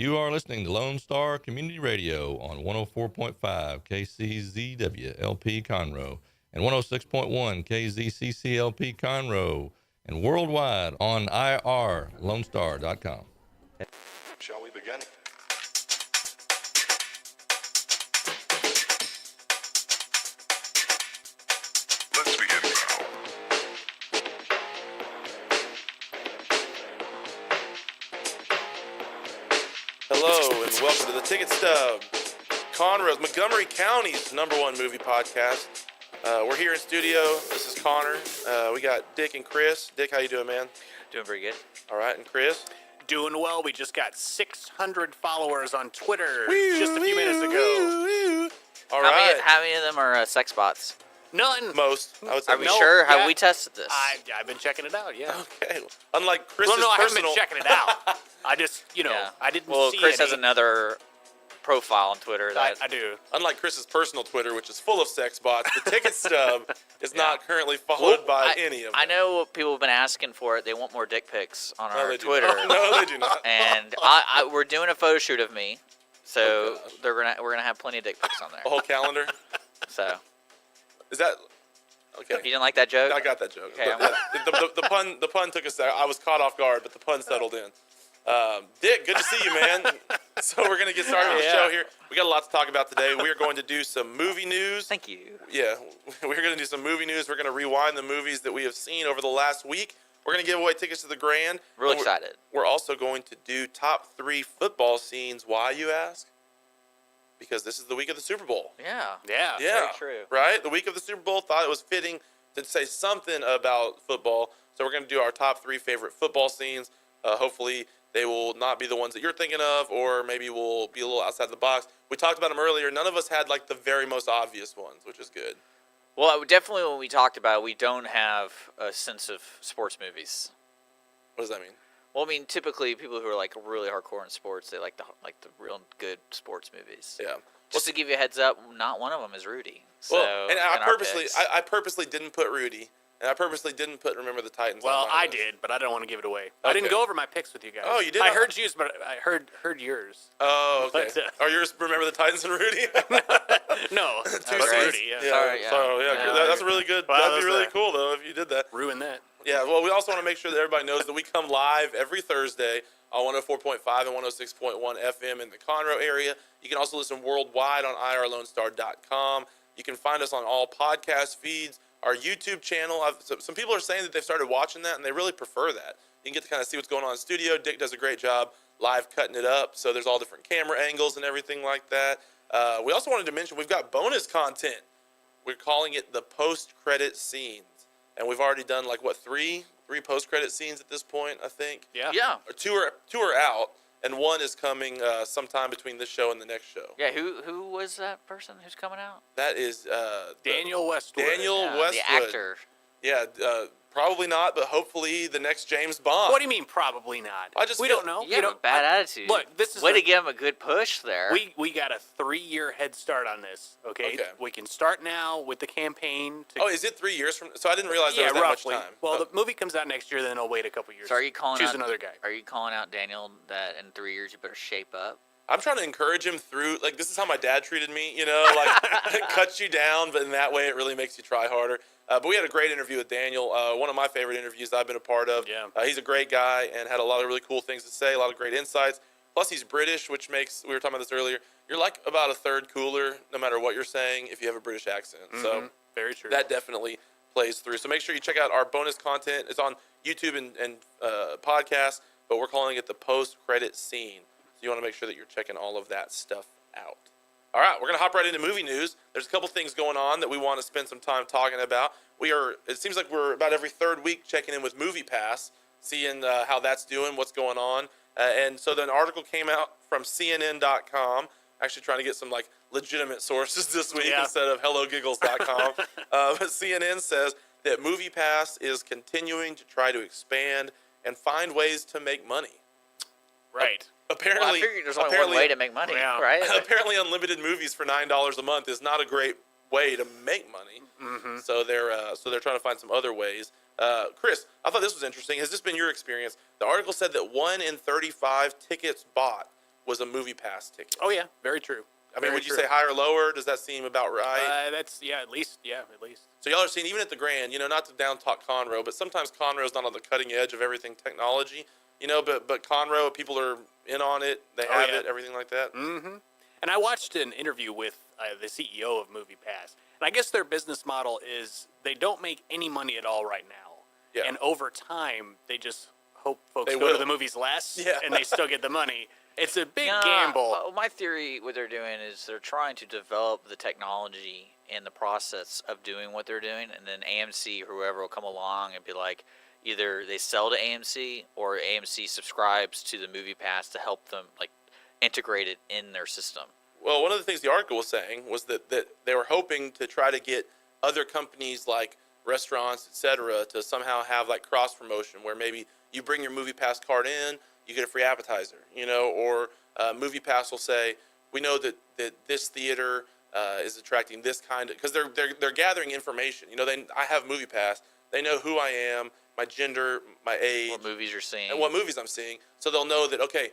You are listening to Lone Star Community Radio on 104.5 KCZW LP Conroe and 106.1 KZCCLP Conroe and worldwide on irlonestar.com. Shall we begin? Let's begin now. Hello and welcome to the Ticket Stub, Conroe's, Montgomery County's #1 movie podcast. We're here in studio. This is Connor. We got Dick and Chris. Dick, how you doing, man? Doing pretty good. All right, and Chris? Doing well. We just got 600 followers on Twitter just a few minutes ago. All right. How many of them are sex bots? None. Most, I would say. Are we most. sure? yeah. Have we tested this? I've been checking it out, yeah. Okay. Unlike Chris's Well, no, I haven't personal... been checking it out. I just, Yeah. I didn't Well, see Chris any. has another profile on Twitter that I do. Unlike Chris's personal Twitter, which is full of sex bots, the Ticket Stub is not currently followed by any of them. I know people have been asking for it. They want more dick pics on No, our they do Twitter. not. No, they do not. And we're doing a photo shoot of me, so Oh, we're gonna have plenty of dick pics on A there. whole calendar? So Is that... Okay. you didn't like that joke? I got that joke. Okay, The pun took a sec. I was caught off guard, but the pun settled in. Dick, good to see you, man. So we're going to get started with the show here. We got a lot to talk about today. We are going to do some movie news. Thank you. Yeah, we're going to do some movie news. We're going to rewind the movies that we have seen over the last week. We're going to give away tickets to the Grand. Real And excited. We're also going to do top 3 football scenes. Why, you ask? Because this is the week of the Super Bowl. Yeah. Yeah. Yeah, true. Right? The week of the Super Bowl, thought it was fitting to say something about football. So we're going to do our top 3 favorite football scenes. Hopefully they will not be the ones that you're thinking of, or maybe we'll be a little outside the box. We talked about them earlier. None of us had like the very most obvious ones, which is good. Well, definitely when we talked about it, we don't have a sense of sports movies. What does that mean? Well, I mean, typically people who are like really hardcore in sports, they like the real good sports movies. Yeah. Just to give you a heads up, not one of them is Rudy. So, Well, and in our picks. I purposely didn't put Rudy, and I purposely didn't put Remember the Titans. Well, on my I list. did, but I don't want to give it away. Okay. I didn't go over my picks with you guys. Oh, you did I not? heard yours, but I heard yours. Oh, okay. But, Are yours Remember the Titans and Rudy? No, Two that's C's. Rudy. Yeah. Sorry, yeah. So yeah, Yeah. that's really good. Wow, That'd be that's really that. cool though if you did that. Ruin that. Yeah, well, we also want to make sure that everybody knows that we come live every Thursday on 104.5 and 106.1 FM in the Conroe area. You can also listen worldwide on irlonestar.com. You can find us on all podcast feeds. Our YouTube channel, some people are saying that they've started watching that, and they really prefer that. You can get to kind of see what's going on in the studio. Dick does a great job live cutting it up, so there's all different camera angles and everything like that. We also wanted to mention we've got bonus content. We're calling it the post-credit scenes. And we've already done, like, what, three post-credit scenes at this point, I think? Yeah. Yeah. Or two are out, and one is coming sometime between this show and the next show. Yeah, who was that person who's coming out? That is Daniel Westwood. Daniel Yeah, Westwood. the actor. Yeah, probably not, but hopefully the next James Bond. What do you mean probably not? We don't know. You have a bad attitude. Look, this is way to give him a good push there. We got a 3-year head start on this. Okay? Okay. We can start now with the campaign. Oh, is it 3 years from? So I didn't realize there Yeah, was that roughly. much time. Well, Oh. the movie comes out next year, then I'll wait a couple years. So are you calling Choose out another guy. Are you calling out Daniel that in 3 years you better shape up? I'm trying to encourage him through, like, this is how my dad treated me, you know, like, it cuts you down, but in that way it really makes you try harder. But we had a great interview with Daniel, one of my favorite interviews I've been a part of. Yeah. He's a great guy and had a lot of really cool things to say, a lot of great insights. Plus, he's British, which makes, we were talking about this earlier, you're like about a third cooler, no matter what you're saying, if you have a British accent. So Very true. that definitely plays through. So make sure you check out our bonus content. It's on YouTube and podcasts, but we're calling it the post-credit scene. So you want to make sure that you're checking all of that stuff out. All right, we're going to hop right into movie news. There's a couple things going on that we want to spend some time talking about. It seems like we're about every third week checking in with MoviePass, seeing how that's doing, what's going on. And so then an article came out from CNN.com, actually trying to get some like legitimate sources this week instead of HelloGiggles.com. But CNN says that MoviePass is continuing to try to expand and find ways to make money. right. Apparently, Well, I figured there's only one way to make money, Yeah. right? apparently unlimited movies for $9 a month is not a great way to make money. Mm-hmm. So they're trying to find some other ways. Chris, I thought this was interesting. Has this been your experience? The article said that 1 in 35 tickets bought was a MoviePass ticket. Oh yeah, very true. I mean, Very would you true. say higher or lower? Does that seem about right? That's at least. So y'all are seeing, even at the Grand, not to down talk Conroe, but sometimes Conroe's not on the cutting edge of everything technology, but Conroe, people are in on it. They have it, everything like that. Mm-hmm. And I watched an interview with the CEO of MoviePass, and I guess their business model is they don't make any money at all right now. Yeah. And over time, they just hope folks They go will. to the movies less, Yeah. and they still get the money. It's a big Nah, gamble. well, my theory, what they're doing is they're trying to develop the technology and the process of doing what they're doing, and then AMC or whoever will come along and be like, either they sell to AMC or AMC subscribes to the MoviePass to help them like integrate it in their system. Well, one of the things the article was saying was that they were hoping to try to get other companies like restaurants, etc., to somehow have like cross promotion where maybe you bring your MoviePass card in, you get a free appetizer, or MoviePass will say, we know that this theater is attracting this kind of, because they're gathering information. I have MoviePass. They know who I am, my gender, my age, What movies you're seeing. and what movies I'm seeing. So they'll know that, okay,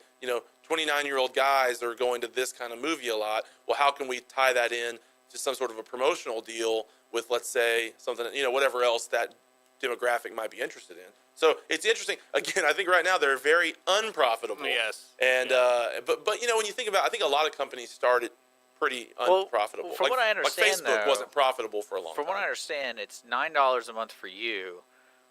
29-year-old guys are going to this kind of movie a lot. Well, how can we tie that in to some sort of a promotional deal with, let's say, something, whatever else that demographic might be interested in. So it's interesting. Again, I think right now they're very unprofitable. Yes. And but when you think about, I think a lot of companies started pretty Well, unprofitable. from what I understand, like Facebook though, wasn't profitable for a long From time. what I understand, it's $9 a month for you,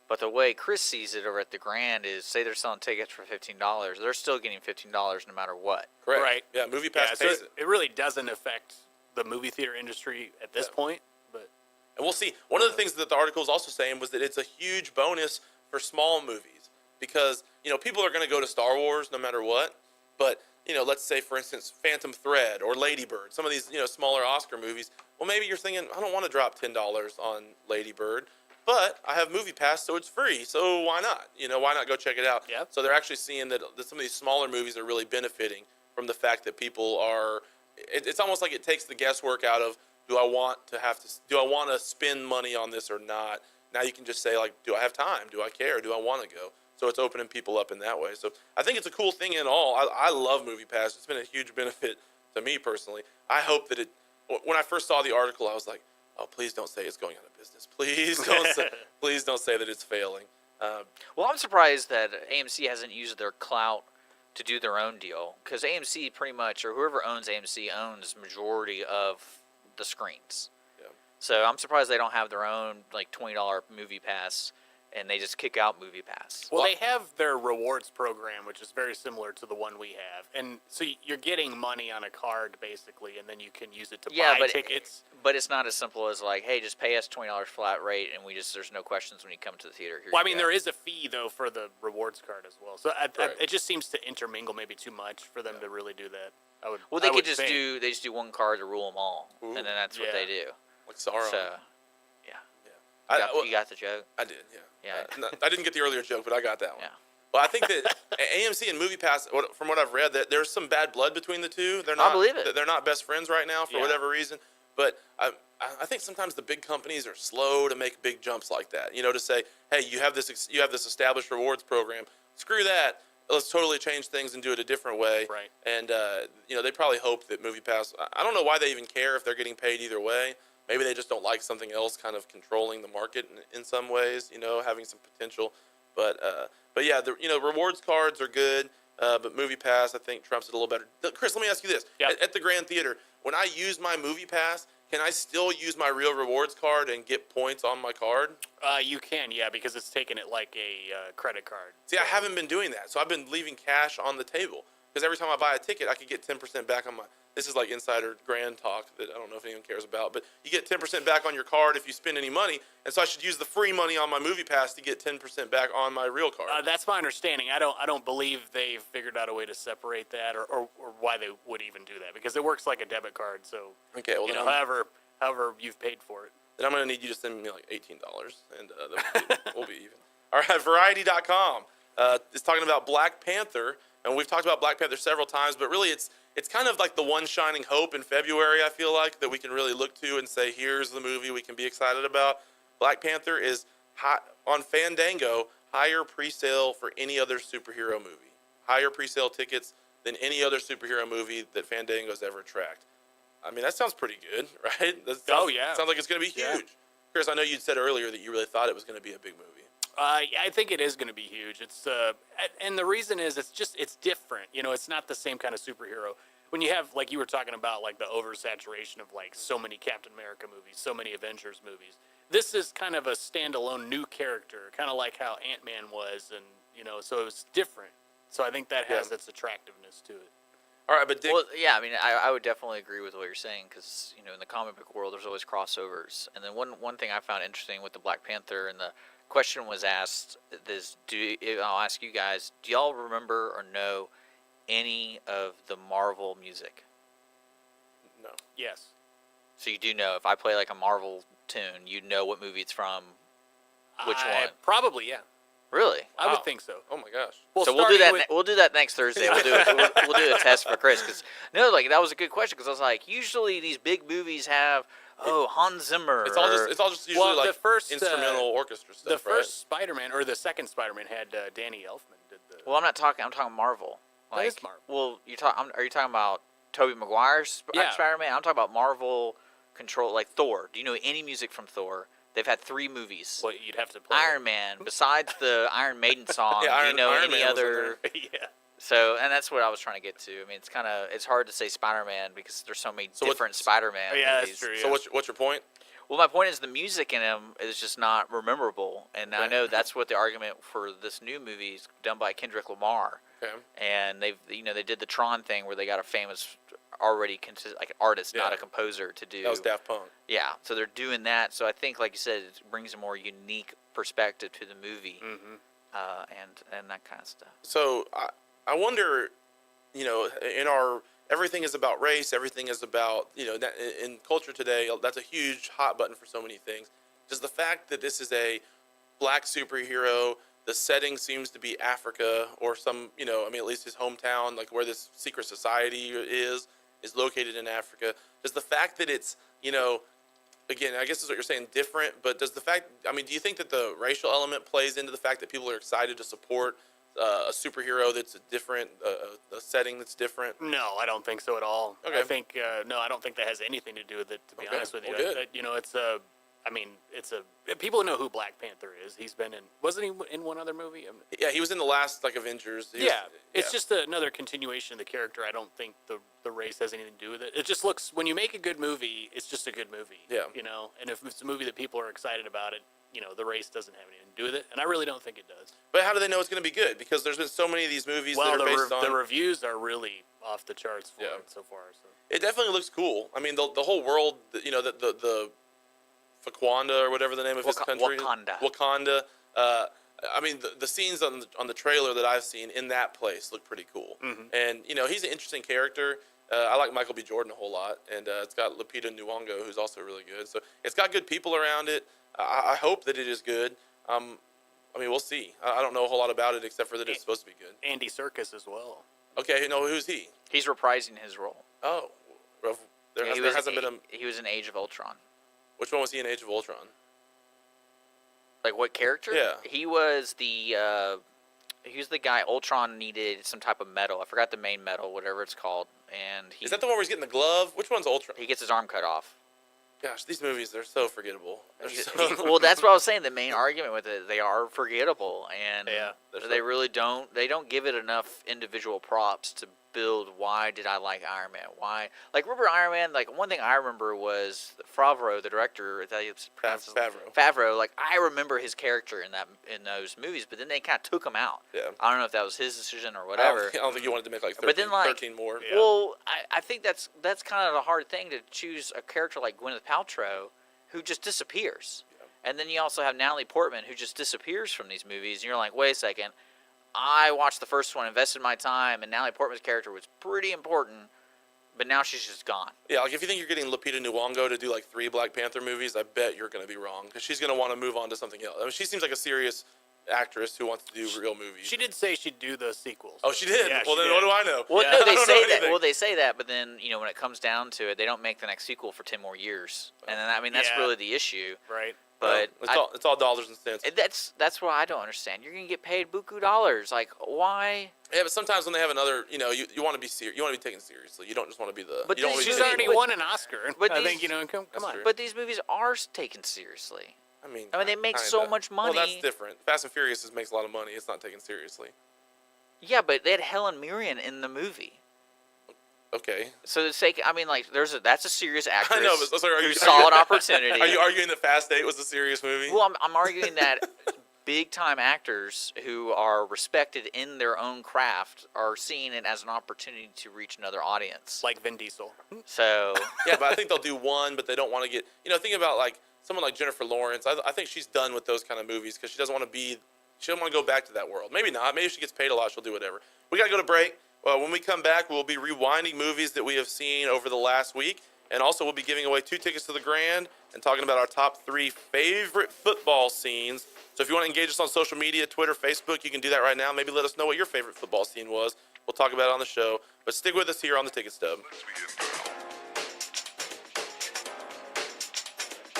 but the way Chris sees it over at the Grand is, say they're selling tickets for $15, they're still getting $15 no matter what. Correct. Right. Yeah, MoviePass Yeah, so pays it. it really doesn't affect the movie theater industry at this point, but And we'll see. One of the things that the article is also saying was that it's a huge bonus for small movies because, people are going to go to Star Wars no matter what. But, let's say, for instance, Phantom Thread or Lady Bird, some of these, smaller Oscar movies. Well, maybe you're thinking, I don't want to drop $10 on Lady Bird, but I have MoviePass, so it's free. So why not? Why not go check it out? Yep. So they're actually seeing that some of these smaller movies are really benefiting from the fact that people are, it's almost like it takes the guesswork out of, do I want to spend money on this or not? Now you can just say, like, do I have time? Do I care? Do I want to go? So it's opening people up in that way. So I think it's a cool thing in all. I love MoviePass. It's been a huge benefit to me personally. I hope that when I first saw the article, I was like, oh, please don't say it's going out of business. Please don't say that it's failing. Well, I'm surprised that AMC hasn't used their clout to do their own deal, because AMC pretty much, or whoever owns AMC, owns majority of the screens. Yeah. So I'm surprised they don't have their own like $20 MoviePass, and they just kick out MoviePass. well, they have their rewards program, which is very similar to the one we have, and so you're getting money on a card basically, and then you can use it to buy tickets. But it's not as simple as like, hey, just pay us $20 flat rate, and there's no questions when you come to the theater. Here Well, I you mean, go. there is a fee though for the rewards card as well, so Right. it just seems to intermingle maybe too much for them to really do that. Well, they could just do one card to rule them all, Ooh. and then that's what Yeah. they do. Like Sauron. So, yeah, I, you got the joke. I did, yeah. Yeah. No, I didn't get the earlier joke, but I got that one. Yeah. Well, I think that AMC and MoviePass, from what I've read, that there's some bad blood between the two. They're not, I believe it. They're not best friends right now for Yeah. whatever reason. But I think sometimes the big companies are slow to make big jumps like that. To say, hey, you have this established rewards program. Screw that. Let's totally change things and do it a different way. Right. And they probably hope that MoviePass. I don't know why they even care if they're getting paid either way. Maybe they just don't like something else kind of controlling the market in some ways, having some potential. But yeah, the rewards cards are good, but MoviePass, I think, trumps it a little better. Chris, let me ask you this. Yeah. At the Grand Theater, when I use my MoviePass, can I still use my real rewards card and get points on my card? You can, yeah, because it's taking it like a credit card. See, I haven't been doing that. So I've been leaving cash on the table. Because every time I buy a ticket, I could get 10% back on my... This is like insider Grand talk that I don't know if anyone cares about. But you get 10% back on your card if you spend any money. And so I should use the free money on my MoviePass to get 10% back on my real card. That's my understanding. I don't believe they've figured out a way to separate that, or why they would even do that, because it works like a debit card. So Okay, well, then however you've paid for it. then I'm going to need you to send me like $18, and then we'll be even. All right, Variety.com is talking about Black Panther, and we've talked about Black Panther several times, but really it's kind of like the one shining hope in February, I feel like, that we can really look to and say, here's the movie we can be excited about. Black Panther is on Fandango, higher pre-sale for any other superhero movie. Higher pre-sale tickets than any other superhero movie that Fandango's ever tracked. I mean, that sounds pretty good, right? Sounds like it's going to be huge. Yeah. Chris, I know you'd said earlier that you really thought it was going to be a big movie. I think it is going to be huge. It's and the reason is it's different. You know, it's not the same kind of superhero. When you have, like you were talking about, like the oversaturation of like so many Captain America movies, so many Avengers movies. This is kind of a standalone new character, kind of like how Ant-Man was, and you know, so it's different. So I think that has its attractiveness to it. All right, but Dick, Well, yeah, I mean, I would definitely agree with what you're saying because you know in the comic book world there's always crossovers, and then one thing I found interesting with the Black Panther and the question was asked is I'll ask you guys, do y'all remember or know any of the Marvel music? no. Yes. So you do know if I play like a Marvel tune, you know what movie it's from, which one? Probably, yeah. Really? I Wow. would think so. Oh my gosh. Well, So we'll do that. starting with- We'll do that next Thursday. We'll do it. We'll do a test for Chris because no, like that was a good question because I was like, usually these big movies have Hans Zimmer. It's all just usually Well, the like first, instrumental orchestra stuff, the first right? Spider-Man or the second Spider-Man had Danny Elfman did the. Well, I'm not talking. I'm talking Marvel. That Like, is Marvel. Well, are you talking about Tobey Maguire's Yeah. Spider-Man? I'm talking about Marvel control, like Thor. Do you know any music from Thor? They've had 3 movies. Well, you'd have to play Iron Man. Besides the Iron Maiden song, Yeah, do you know Iron any Man was in other? yeah. So, and that's what I was trying to get to. I mean, it's hard to say Spider-Man because there's so many different Spider-Man Oh, yeah, movies. that's true. So Yeah. what's your point? Well, my point is the music in them is just not memorable, and I Okay. know that's what the argument for this new movie is done by Kendrick Lamar. Okay. And they did the Tron thing where they got a famous like an artist, not Yeah. a composer, to do. That was Daft Punk. Yeah, so they're doing that. So I think, like you said, it brings a more unique perspective to the movie, and that kind of stuff. So I wonder, you know, everything is about race. Everything is about, you know, in culture today. That's a huge hot button for so many things. Does the fact that this is a black superhero, the setting seems to be Africa or some, you know, I mean, at least his hometown, like where this secret society is located in Africa. Does the fact that it's, you know, again, I guess is what you're saying, different, but does the fact, I mean, do you think that the racial element plays into the fact that people are excited to support a superhero that's a different, a setting that's different? No, I don't think so at all. Okay. I think no, I don't think that has anything to do with it. To be Okay. honest with you, Well, good. you know, it's a. I mean, people know who Black Panther is. He's been wasn't he in one other movie? Yeah, he was in the last, like, Avengers. It's just another continuation of the character. I don't think the race has anything to do with it. It just looks, when you make a good movie, it's just a good movie. Yeah. You know, and if it's a movie that people are excited about it, you know, the race doesn't have anything to do with it, and I really don't think it does. But how do they know it's going to be good? Because there's been so many of these movies that are based on... the reviews are really off the charts for Yeah. it so far. So. It definitely looks cool. I mean, the whole world, you know, the Wakanda or whatever the name of his country is. Wakanda. I mean, the scenes on the trailer that I've seen in that place look pretty cool. Mm-hmm. And, you know, he's an interesting character. I like Michael B. Jordan a whole lot. And it's got Lupita Nyong'o, who's also really good. So it's got good people around it. I hope that it is good. I mean, we'll see. I don't know a whole lot about it except for that it's supposed to be good. Andy Serkis as well. Okay, no, who's he? He's reprising his role. Oh, well, there He hasn't been a... He was in Age of Ultron. Which one was he in Age of Ultron? Like what character? Yeah. He was the guy Ultron needed some type of metal. I forgot the main metal, whatever it's called. And Is that the one where he's getting the glove? Which one's Ultron? he gets his arm cut off. Gosh, these movies, they're so forgettable. They're so... Well, that's what I was saying. The main argument with it, they are forgettable, and Yeah, they really don't. They don't give it enough individual props to build. Why did I like Iron Man? Why? Like, remember Iron Man? Like, one thing I remember was Favreau, the director. Favreau. Like, I remember his character in those movies, but then they kind of took him out. Yeah. I don't know if that was his decision or I whatever. don't think you wanted to make like 13, But then, like, 13 more. Yeah. Well, I think that's kind of the hard thing to choose a character like Gwyneth Paltrow, who just disappears. Yeah. And then you also have Natalie Portman, who just disappears from these movies. And you're like, wait a second. I watched the first one, invested my time, and Natalie Portman's character was pretty important, but now she's just gone. Yeah, like if you think you're getting Lupita Nyong'o to do like 3 Black Panther movies, I bet you're going to be wrong because she's going to want to move on to something else. I mean, she seems like a serious actress who wants to do real movies. She did say she'd do the sequels. Oh, she did? Yeah, well, she then did. what do I know? Well, Yeah. no, I they don't say know that. anything. Well, they say that, but then when it comes down to it, they don't make the next sequel for 10 more years, and then, I mean that's Yeah. really the issue. Right. But it's all dollars and cents. that's what I don't understand. You're gonna get paid buku dollars. Like, why? Yeah, but sometimes when they have another, you want to be serious. You want to be taken seriously. You don't just want to be the. But you don't wanna be She's the- already won an Oscar. But I these- think, come That's on. true. But these movies are taken seriously. I mean, they make so kinda. much money. Well, that's different. Fast and Furious makes a lot of money. It's not taken seriously. Yeah, but they had Helen Mirren in the movie. Okay. So the sake, I mean, like, that's a serious actress I know, but sorry, who saw an opportunity. Are you arguing that Fast 8 was a serious movie? Well, I'm arguing that big-time actors who are respected in their own craft are seeing it as an opportunity to reach another audience. Like Vin Diesel. So Yeah, but I think they'll do one, but they don't want to get. Think about like someone like Jennifer Lawrence. I think she's done with those kind of movies because she doesn't want to be. She doesn't want to go back to that world. Maybe not. Maybe if she gets paid a lot, she'll do whatever. We gotta go to break. Well, when we come back, we'll be rewinding movies that we have seen over the last week, and also we'll be giving away 2 tickets to the Grand and talking about our top 3 favorite football scenes. So if you want to engage us on social media, Twitter, Facebook, you can do that right now. Maybe let us know what your favorite football scene was. We'll talk about it on the show. But stick with us here on the Ticket Stub. Let's begin now.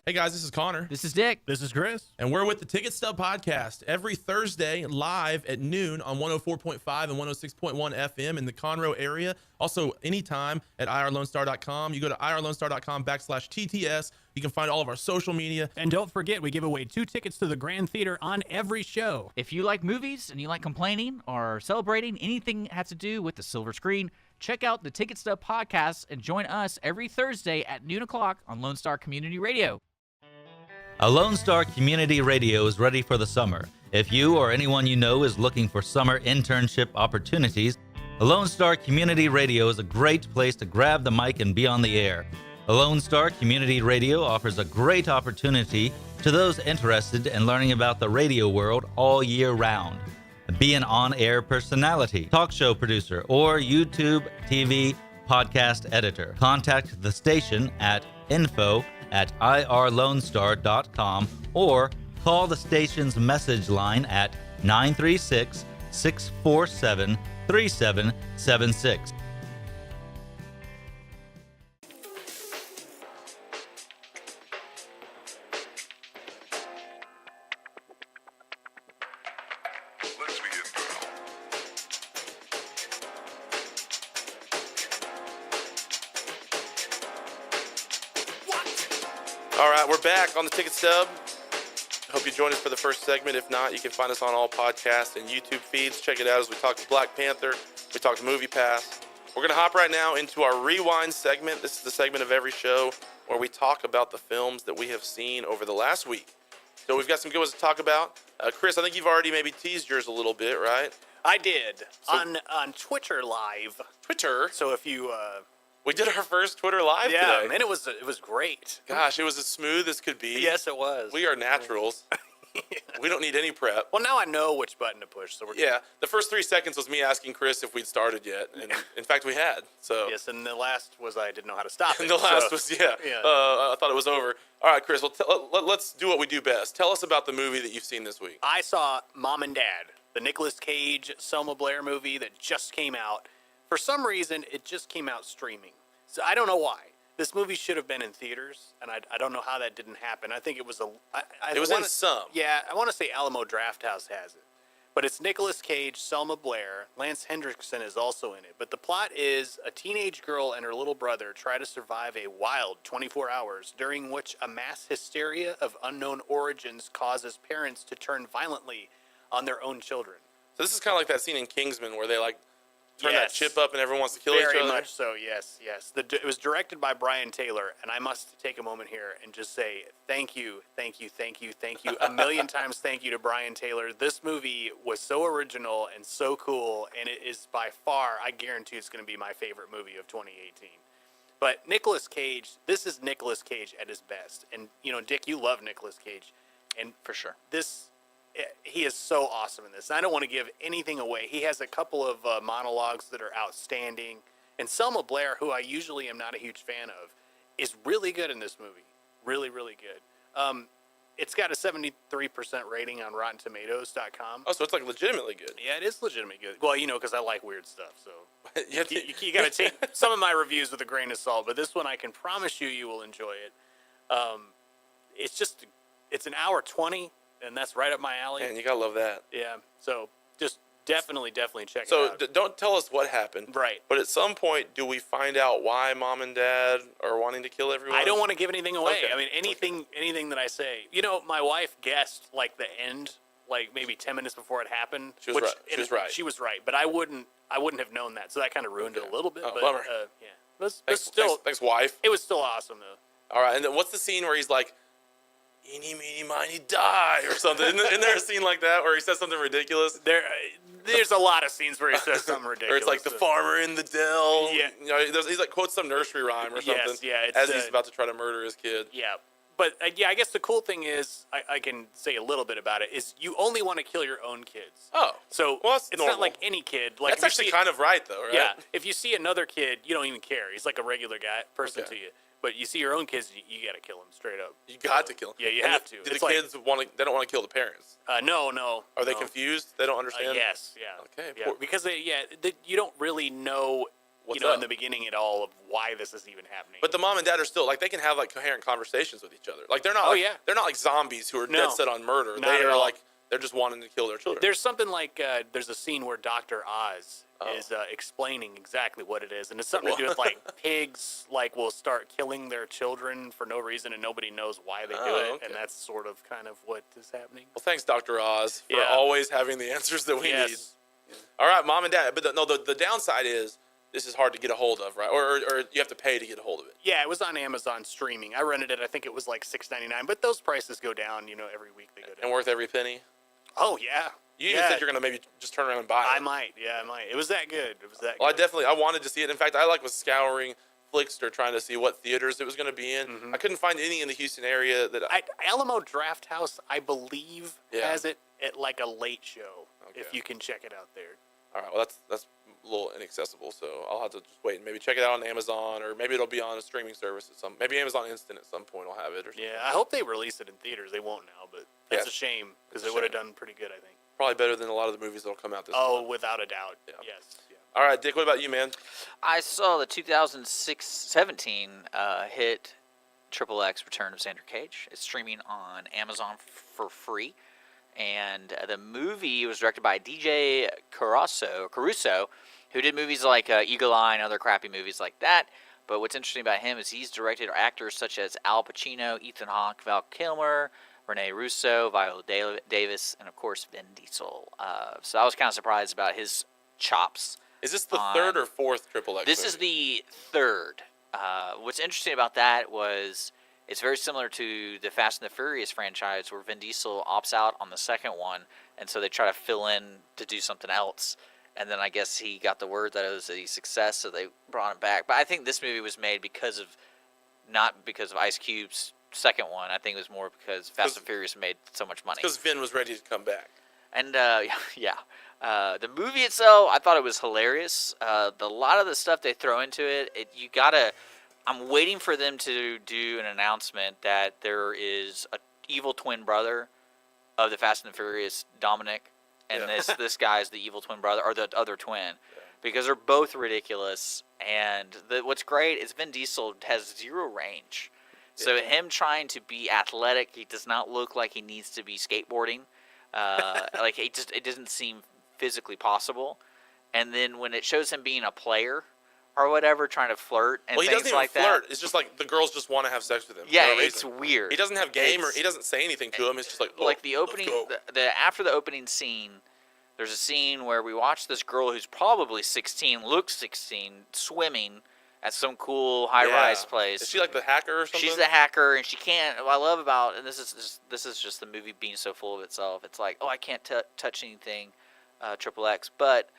Hey guys, this is Connor. This is Dick. This is Chris. And we're with the Ticket Stub Podcast every Thursday live at noon on 104.5 and 106.1 FM in the Conroe area. Also, anytime at irlonestar.com. You go to irlonestar.com/TTS. You can find all of our social media. And don't forget, we give away 2 tickets to the Grand Theater on every show. If you like movies and you like complaining or celebrating anything that has to do with the silver screen, check out the Ticket Stub Podcast and join us every Thursday at noon o'clock on Lone Star Community Radio. A Lone Star Community Radio is ready for the summer. If you or anyone you know is looking for summer internship opportunities, a Lone Star Community Radio is a great place to grab the mic and be on the air. A Lone Star Community Radio offers a great opportunity to those interested in learning about the radio world all year round. Be an on-air personality, talk show producer, or YouTube, TV, podcast editor. Contact the station at info@irlonestar.com or call the station's message line at 936-647-3776. Let's begin now. All right, we're back on the Ticket Stub. Hope you join us for the first segment. If not, you can find us on all podcasts and YouTube feeds. Check it out as we talk to Black Panther. We talk to MoviePass. We're going to hop right now into our Rewind segment. This is the segment of every show where we talk about the films that we have seen over the last week. So we've got some good ones to talk about. Chris, I think you've already maybe teased yours a little bit, right? I did. On Twitter Live. Twitter. So if you... We did our first Twitter Live yeah, today. man, it was great. Gosh, it was as smooth as could be. Yes, it was. We are naturals. We don't need any prep. Well, now I know which button to push, so we're Yeah, the first 3 seconds was me asking Chris if we'd started yet, and in fact we had. So Yes, and the last was I didn't know how to stop it. and the last so- was yeah. I thought it was over. All right, Chris. Well, let's do what we do best. Tell us about the movie that you've seen this week. I saw Mom and Dad, the Nicolas Cage, Selma Blair movie that just came out. For some reason, it just came out streaming. So I don't know why. This movie should have been in theaters, and I don't know how that didn't happen. I think it was It was in some. Yeah, I want to say Alamo Drafthouse has it. But it's Nicolas Cage, Selma Blair, Lance Hendrickson is also in it. But the plot is a teenage girl and her little brother try to survive a wild 24 hours, during which a mass hysteria of unknown origins causes parents to turn violently on their own children. So this is kind of like that scene in Kingsman where they like turn that Yes. chip up and everyone wants to kill each Very other. much so, yes. It was directed by Brian Taylor, and I must take a moment here and just say thank you, a million times thank you to Brian Taylor. This movie was so original and so cool, and it is by far, I guarantee it's going to be my favorite movie of 2018. But Nicolas Cage, this is Nicolas Cage at his best. And, Dick, you love Nicolas Cage. And for sure. He is so awesome in this. I don't want to give anything away. He has a couple of monologues that are outstanding. And Selma Blair, who I usually am not a huge fan of, is really good in this movie. Really, really good. It's got a 73% rating on RottenTomatoes.com. Oh, so it's like legitimately good. Yeah, it is legitimately good. Well, because I like weird stuff, so You have to- you got to take some of my reviews with a grain of salt. But this one, I can promise you will enjoy it. It's just it's an hour 20, and that's right up my alley. Man, you gotta love that. Yeah. So just definitely check it So out. don't tell us what happened. Right. But at some point, do we find out why mom and dad are wanting to kill everyone? I don't want to give anything away. Okay. I mean, anything that I say. You know, my wife guessed like the end, like maybe 10 minutes before it happened. She was right. She was right. She was right, but I wouldn't have known that. So that kind of ruined it a little bit. Oh, but bummer. yeah, but still, Thanks, wife. it was still awesome though. All right, and then what's the scene where he's like, "Eeny, meeny, miny, die" or something? Isn't there a scene like that where he says something ridiculous? There's a lot of scenes where he says something ridiculous. Or it's like the farmer in the dell. Yeah. You know, he's like quotes some nursery rhyme or something. Yes, yeah, it's, as he's about to try to murder his kid. Yeah. But yeah, I guess the cool thing is, I can say a little bit about it, is you only want to kill your own kids. Oh. So Well, that's it's normal. not like any kid. Like That's actually kind of right, though, right? Yeah. If you see another kid, you don't even care. He's like a regular person Okay. to you. But you see your own kids, you got to kill them straight up. You got to kill him. Yeah, you And have to. Do the It's like- kids want to? They don't want to kill the parents. No. Are they no. confused? They don't understand. Yes. Yeah. Okay, Yeah. poor- Because you don't really know, What's in up? the beginning at all of why this is even happening. But the mom and dad are still like they can have like coherent conversations with each other. Like they're not. Oh, like, yeah. They're not like zombies who are No. dead set on murder. Not They at are all. like they're just wanting to kill their children. There's something like there's a scene where Dr. Oz Oh. is explaining exactly what it is, and it's something to do with like pigs will start killing their children for no reason, and nobody knows why they do Oh, it, okay. and that's sort of kind of what is happening. Well, thanks, Dr. Oz, for Yeah. always having the answers that we Yes. need. All right, mom and dad. But the downside is this is hard to get a hold of, right? Or you have to pay to get a hold of it. Yeah, it was on Amazon streaming. I rented it. I think it was like $6.99, but those prices go down. Every week they go down. And worth every penny. Oh yeah. You even said you're gonna maybe just turn around and buy it. I might. Yeah, I might. It was that good. Well, I wanted to see it. In fact, I was scouring Flickster trying to see what theaters it was going to be in. Mhm. I couldn't find any in the Houston area that Alamo Draft House, I believe, Yeah. has it at like a late show. Okay. If you can check it out there. All right, well that's a little inaccessible, so I'll have to just wait and maybe check it out on Amazon, or maybe it'll be on a streaming service maybe Amazon Instant at some point will have it or something. Yeah, I hope they release it in theaters. They won't now, but that's Yes. a shame because It's a it would have shame. done pretty good, I think. Probably better than a lot of the movies that'll come out this Oh, month. without a doubt. Yeah. Yes. Yeah. All right, Dick, what about you, man? I saw the 2017 hit Triple X Return of Xander Cage. It's streaming on Amazon for free. And the movie was directed by DJ Caruso, who did movies like Eagle Eye and other crappy movies like that. But what's interesting about him is he's directed actors such as Al Pacino, Ethan Hawke, Val Kilmer, Rene Russo, Viola Davis, and of course Vin Diesel. So I was kind of surprised about his chops. Is this the on- third or fourth Triple X? This is the third. What's interesting about that was it's very similar to the Fast and the Furious franchise, where Vin Diesel opts out on the second one, and so they try to fill in to do something else. And then I guess he got the word that it was a success, so they brought him back. But I think this movie was made not because of Ice Cube's second one. I think it was more because Fast and Furious made so much money. Because Vin was ready to come back. And yeah, the movie itself, I thought it was hilarious. A lot of the stuff they throw into it, I'm waiting for them to do an announcement that there is a evil twin brother of the Fast and the Furious, Dominic, and Yeah. this guy is the evil twin brother, or the other twin, because they're both ridiculous. And what's great is Vin Diesel has zero range. So him trying to be athletic, he does not look like he needs to be skateboarding. Like it doesn't seem physically possible. And then when it shows him being a player or whatever, trying to flirt and Well, he things doesn't even like flirt. that. It's just like the girls just want to have sex with him. for Yeah, no it's reason. weird. He doesn't have game, or It's- he doesn't say anything to him. It's just like, oh, like the let's opening, go. after the opening scene, there's a scene where we watch this girl who's probably 16, looks 16, swimming at some cool high-rise Yeah. place. Is she like the hacker or something? She's the hacker, and she can't. What I love about, and this is just the movie being so full of itself. It's like, oh, I can't touch anything, Triple X, but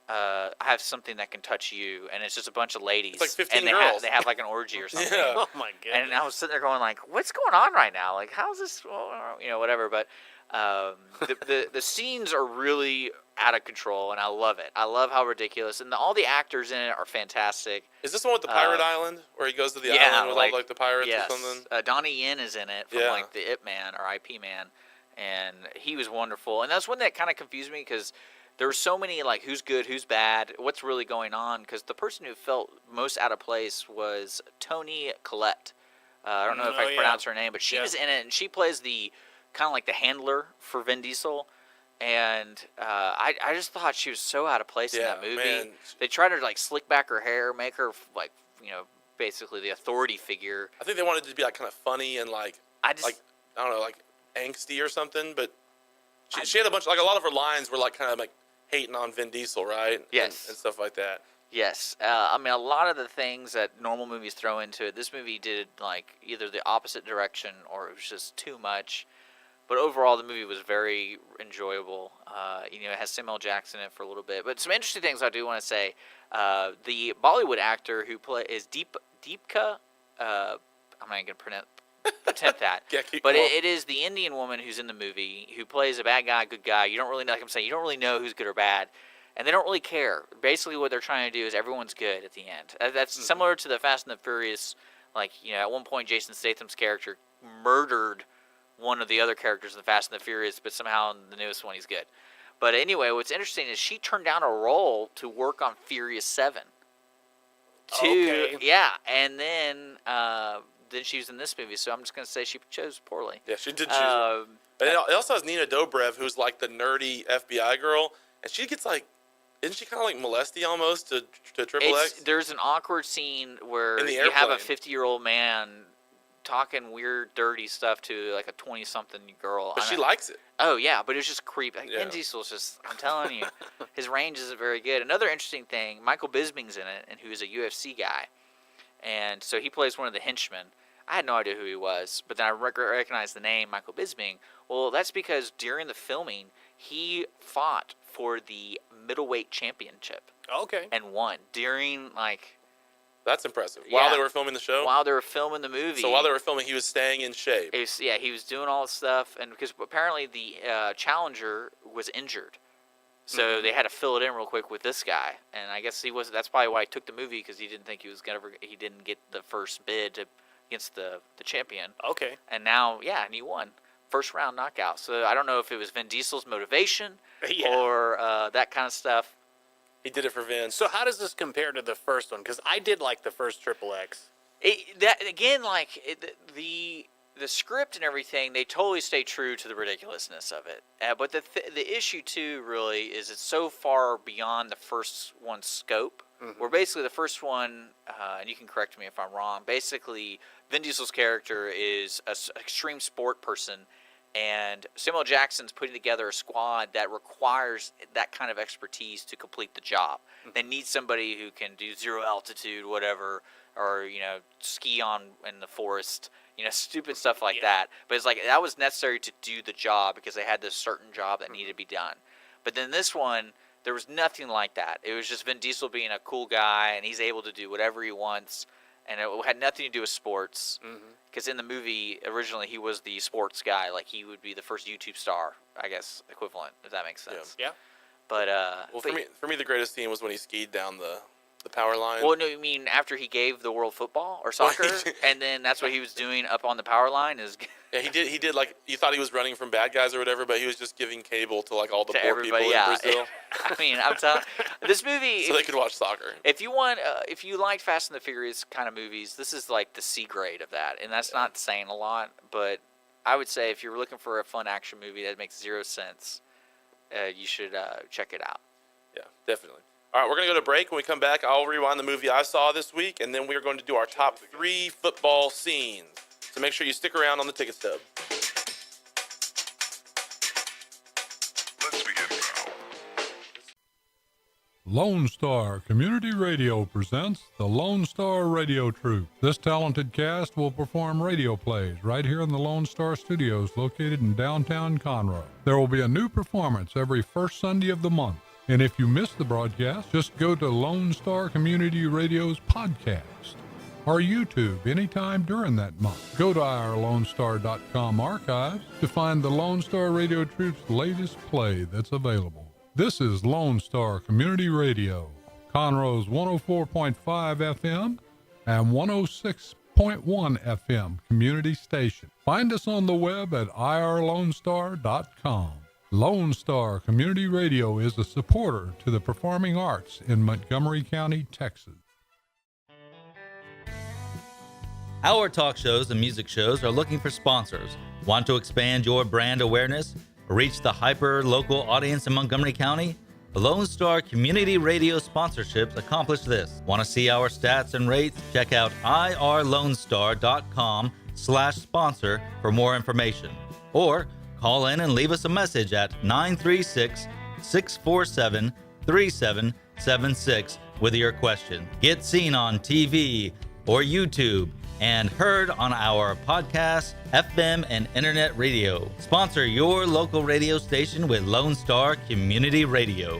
I have something that can touch you, and it's just a bunch of ladies. It's like 15 and they girls. they have like an orgy or something. Yeah. Oh my goodness. And I was sitting there going like, what's going on right now? Like, how's this? Whatever. But the scenes are really out of control, and I love it. I love how ridiculous, and all the actors in it are fantastic. Is this the one with the pirate island where he goes to the yeah, island with like- all like the pirates Yes. or something? Donnie Yen is in it from Yeah. like the Ip Man or IP Man, and he was wonderful. And that's one that kind of confused me because there were so many like who's good, who's bad, what's really going on. Because the person who felt most out of place was Toni Collette. I don't know if I yeah. pronounce her name, but she Yeah. was in it, and she plays the kind of like the handler for Vin Diesel. And I just thought she was so out of place in that movie. Man. They tried to like slick back her hair, make her like, basically the authority figure. I think they wanted it to be like kind of funny and like I don't know, like angsty or something. But she had a lot of her lines were like kind of like hating on Vin Diesel, right? Yes. And stuff like that. Yes. I mean, a lot of the things that normal movies throw into it, this movie did like either the opposite direction or it was just too much. But overall, the movie was very enjoyable. It has Samuel L. Jackson in it for a little bit. But some interesting things I do want to say. The Bollywood actor who is Deepika, I'm not going to attempt that. But it is the Indian woman who's in the movie who plays a bad guy, good guy. You don't really know, like I'm saying, you don't really know who's good or bad. And they don't really care. Basically, what they're trying to do is everyone's good at the end. That's similar to the Fast and the Furious. Like, at one point, Jason Statham's character murdered one of the other characters in the Fast and the Furious, but somehow in the newest one he's good. But anyway, what's interesting is she turned down a role to work on Furious 7. Okay. Yeah, and then she was in this movie, so I'm just going to say she chose poorly. Yeah, she did choose. But it also has Nina Dobrev, who's like the nerdy FBI girl, and she gets like, isn't she kind of like molesty almost to Triple X? There's an awkward scene where In the you have a airplane. 50-year-old man talking weird, dirty stuff to like a 20-something girl. But she likes it. Oh yeah, but it was just creepy. Like, Yeah. Vin Diesel's just, I'm telling you, his range isn't very good. Another interesting thing, Michael Bisping's in it, and who is a UFC guy, and so he plays one of the henchmen. I had no idea who he was, but then I recognized the name Michael Bisping. Well, that's because during the filming, he fought for the middleweight championship Okay. and won during like. That's impressive. While Yeah. they were filming the show? While they were filming the movie. So while they were filming, he was staying in shape. He was doing all this stuff, and because apparently the challenger was injured, so they had to fill it in real quick with this guy. And I guess that's probably why he took the movie, because he didn't think he didn't get the first bid against the champion. Okay. And now, and he won. First round knockout. So I don't know if it was Vin Diesel's motivation or that kind of stuff. He did it for Vince. So how does this compare to the first one? Because I did like the first Triple X. The script and everything, they totally stay true to the ridiculousness of it. But the issue too, really, is it's so far beyond the first one's scope. Where basically the first one, and you can correct me if I'm wrong. Basically, Vin Diesel's character is an extreme sport person, and Samuel L. Jackson's putting together a squad that requires that kind of expertise to complete the job. They need somebody who can do zero altitude, whatever, or ski in the forest, stupid stuff like that. But it's like that was necessary to do the job because they had this certain job that needed to be done. But then this one, there was nothing like that. It was just Vin Diesel being a cool guy, and he's able to do whatever he wants. And it had nothing to do with sports, because in the movie, originally, he was the sports guy. Like, he would be the first YouTube star, I guess, equivalent, if that makes sense. Yeah. But, for me, the greatest scene was when he skied down the power line. Well, no, you mean after he gave the world football or soccer, and then that's what he was doing up on the power line? Yeah, he did, like, you thought he was running from bad guys or whatever, but he was just giving cable to, like, all the to poor everybody, people in Brazil. I mean, I'm telling this movie... So they could watch soccer. If you like Fast and the Furious kind of movies, this is like the C grade of that. And that's not saying a lot, but I would say if you're looking for a fun action movie that makes zero sense, you should check it out. Yeah, definitely. All right, we're going to go to break. When we come back, I'll rewind the movie I saw this week, and then we're going to do our top 3 football scenes. So make sure you stick around on the Ticket Stub. Let's begin now. Lone Star Community Radio presents the Lone Star Radio Troupe. This talented cast will perform radio plays right here in the Lone Star Studios located in downtown Conroe. There will be a new performance every first Sunday of the month. And if you miss the broadcast, just go to Lone Star Community Radio's podcast or YouTube anytime during that month. Go to ourlonestar.com archives to find the Lone Star Radio Troupe's latest play that's available. This is Lone Star Community Radio, Conroe's 104.5 FM and 106.1 FM community station. Find us on the web at irlonestar.com. Lone Star Community Radio is a supporter to the performing arts in Montgomery County, Texas. Our talk shows and music shows are looking for sponsors. Want to expand your brand awareness? Reach the hyper-local audience in Montgomery County? The Lone Star Community Radio sponsorships accomplish this. Want to see our stats and rates? Check out irlonestar.com/sponsor for more information. Or call in and leave us a message at 936-647-3776 with your question. Get seen on TV or YouTube and heard on our podcast, FM, and internet radio. Sponsor your local radio station with Lone Star Community Radio.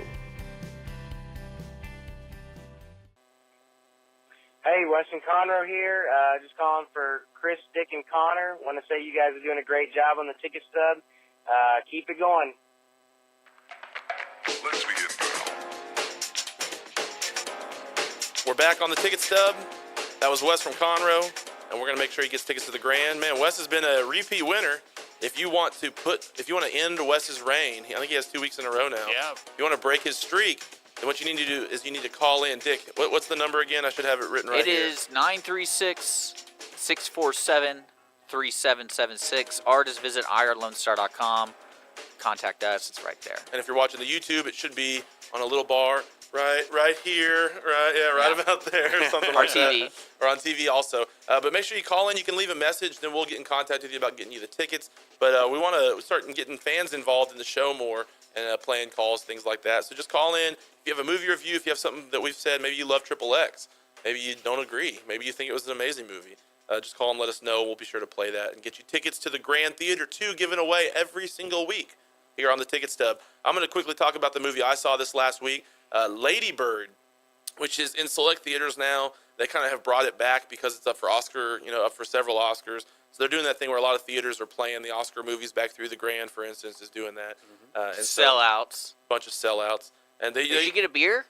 Hey, Weston Conroe here. Just calling for Chris, Dick, and Connor. Want to say you guys are doing a great job on the ticket stub. Keep it going. Let's begin now. We're back on the ticket stub. That was Wes from Conroe, and we're gonna make sure he gets tickets to the Grand. Man, Wes has been a repeat winner. If you want to end Wes's reign, I think he has 2 weeks in a row now. Yeah. If you want to break his streak, then what you need to do is you need to call in. Dick, what's the number again? I should have it written right here. It is 936-647-3776, or just visit irlonestar.com. Contact us. It's right there. And if you're watching the YouTube, it should be on a little bar right here, right about there, or something like TV. that. Or on TV also. But make sure you call in. You can leave a message, then we'll get in contact with you about getting you the tickets. But we want to start getting fans involved in the show more and playing calls, things like that. So just call in. If you have a movie review, if you have something that we've said, maybe you love XXX, maybe you don't agree, maybe you think it was an amazing movie, just call and let us know. We'll be sure to play that and get you tickets to the Grand Theater 2 given away every single week here on the Ticket Stub. I'm going to quickly talk about the movie I saw this last week, Lady Bird, which is in select theaters now. They kind of have brought it back because it's up for Oscar, up for several Oscars. So they're doing that thing where a lot of theaters are playing the Oscar movies back through the Grand, for instance, is doing that. And Sellouts. Bunch of sellouts. And Did you get a beer?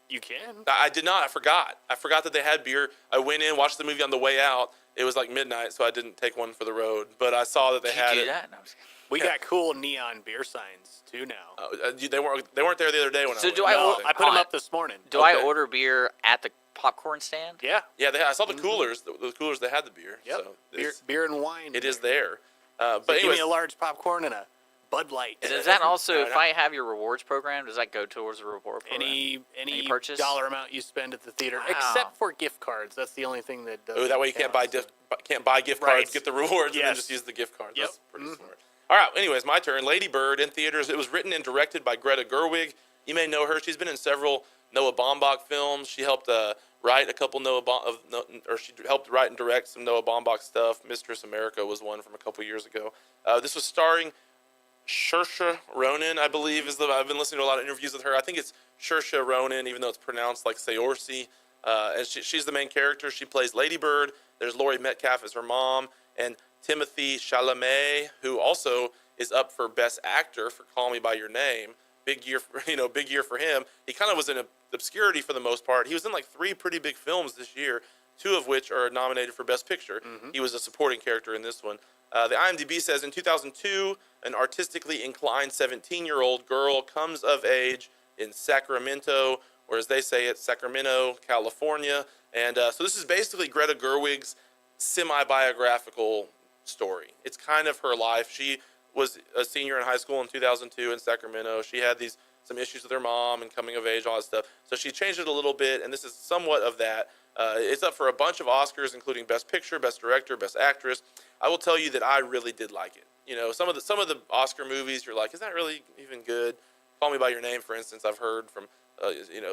You can. I did not. I forgot that they had beer. I went in, watched the movie on the way out. It was like midnight, so I didn't take one for the road. But I saw that they had it. That? No, I'm just kidding. We got cool neon beer signs too now. They weren't there the other day when I went. I put them up this morning. Do I order beer at the popcorn stand? Yeah. Yeah, I saw the coolers. The coolers that had the beer. Yep. So beer and wine. It is there. But anyways, give me a large popcorn and a Bud Light. Does that also, if I have your rewards program, does that go towards the reward program? Any purchase? dollar amount you spend at the theater, Wow. except for gift cards. That's the only thing that does. Oh, that way you can't buy gift cards, get the rewards, and then just use the gift cards. Yep. That's pretty smart. All right. Anyways, my turn. Lady Bird in theaters. It was written and directed by Greta Gerwig. You may know her. She's been in several Noah Baumbach films. She helped write a couple she helped write and direct some Noah Baumbach stuff. Mistress America was one from a couple years ago. This was starring Saoirse Ronan, I believe, I've been listening to a lot of interviews with her. I think it's Saoirse Ronan, even though it's pronounced like Saoirse. And she's the main character. She plays Lady Bird. There's Laurie Metcalf as her mom, and Timothée Chalamet, who also is up for Best Actor for Call Me by Your Name. Big year for him. He kind of was in obscurity for the most part. He was in like 3 pretty big films this year, 2 of which are nominated for Best Picture. He was a supporting character in this one. The IMDb says in 2002, an artistically inclined 17-year-old girl comes of age in Sacramento, or as they say it, Sacramento, California. And so this is basically Greta Gerwig's semi-biographical story. It's kind of her life. She was a senior in high school in 2002 in Sacramento. She had some issues with her mom and coming of age, all that stuff. So she changed it a little bit, and this is somewhat of that. It's up for a bunch of Oscars, including Best Picture, Best Director, Best Actress. I will tell you that I really did like it. Some of the Oscar movies, you're like, is that really even good? Call Me by Your Name, for instance. I've heard from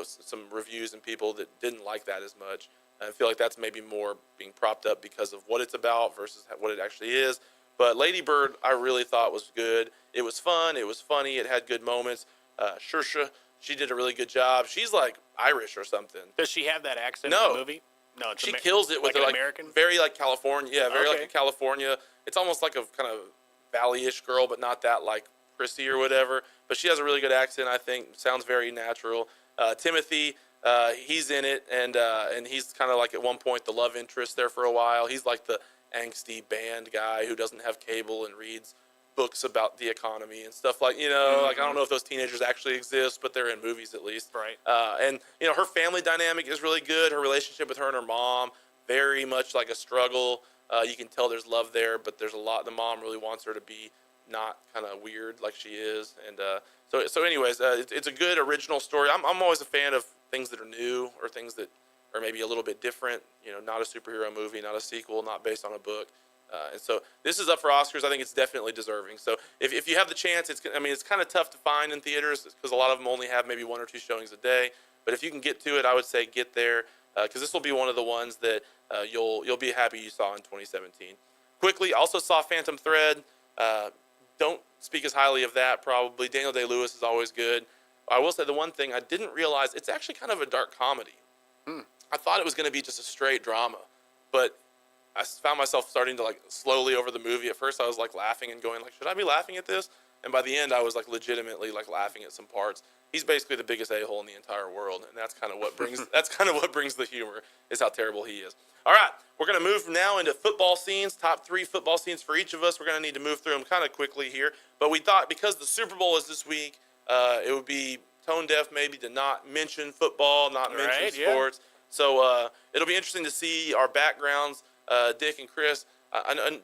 some reviews and people that didn't like that as much. I feel like that's maybe more being propped up because of what it's about versus what it actually is. But Lady Bird, I really thought was good. It was fun. It was funny. It had good moments. Saoirse, she did a really good job. She's like Irish or something. Does she have that accent No. in the movie? No, She kills it with like her an American. very like California. Yeah, very like Okay. a California. It's almost like a kind of valley-ish girl, but not that like prissy or whatever. But she has a really good accent. I think sounds very natural. Timothy, he's in it, and he's kind of like at one point the love interest there for a while. He's like the angsty band guy who doesn't have cable and reads books about the economy and stuff like like I don't know if those teenagers actually exist, but they're in movies at least. Right. And her family dynamic is really good. Her relationship with her and her mom, very much like a struggle. You can tell there's love there, but there's a lot. The mom really wants her to be not kind of weird like she is, and so anyways, it's a good original story. I'm always a fan of things that are new or things that are maybe a little bit different. You know, not a superhero movie, not a sequel, not based on a book. And so this is up for Oscars. I think it's definitely deserving. So if you have the chance, it's kind of tough to find in theaters because a lot of them only have maybe 1 or 2 showings a day. But if you can get to it, I would say get there because this will be one of the ones that you'll be happy you saw in 2017. Quickly, also saw Phantom Thread. Don't speak as highly of that probably. Daniel Day-Lewis is always good. I will say the one thing I didn't realize, it's actually kind of a dark comedy. I thought it was going to be just a straight drama, but I found myself starting to like slowly over the movie. At first I was like laughing and going like, should I be laughing at this? And by the end I was like legitimately like laughing at some parts. He's basically the biggest a-hole in the entire world, and that's kind of what brings the humor, is how terrible he is. All right, we're going to move now into football scenes, top 3 football scenes for each of us. We're going to need to move through them kind of quickly here, but we thought because the Super Bowl is this week, it would be tone deaf maybe to not mention football, not mention sports. So it'll be interesting to see our backgrounds. Dick and Chris,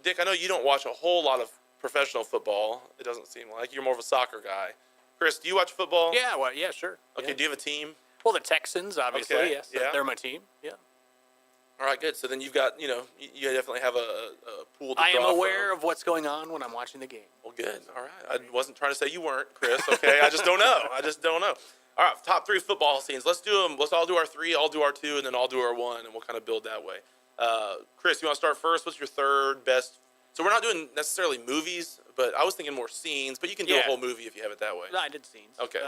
Dick, I know you don't watch a whole lot of professional football. It doesn't seem like you're more of a soccer guy. Chris, do you watch football? Yeah, well, yeah, sure. Okay, do you have a team? Well, the Texans, obviously, Okay, yes. yeah. They're my team, yeah. All right, good. So then you've got, you definitely have a pool to I am draw aware from. of what's going on when I'm watching the game. Well, good. All right. I wasn't trying to say you weren't, Chris, okay? I just don't know. All right, top 3 football scenes. Let's do them. Let's all do our 3, I'll do our 2, and then I'll do our 1, and we'll kind of build that way. Chris, you want to start first? What's your 3rd best? So we're not doing necessarily movies, but I was thinking more scenes, but you can do a whole movie if you have it that way. No, I did scenes. Okay.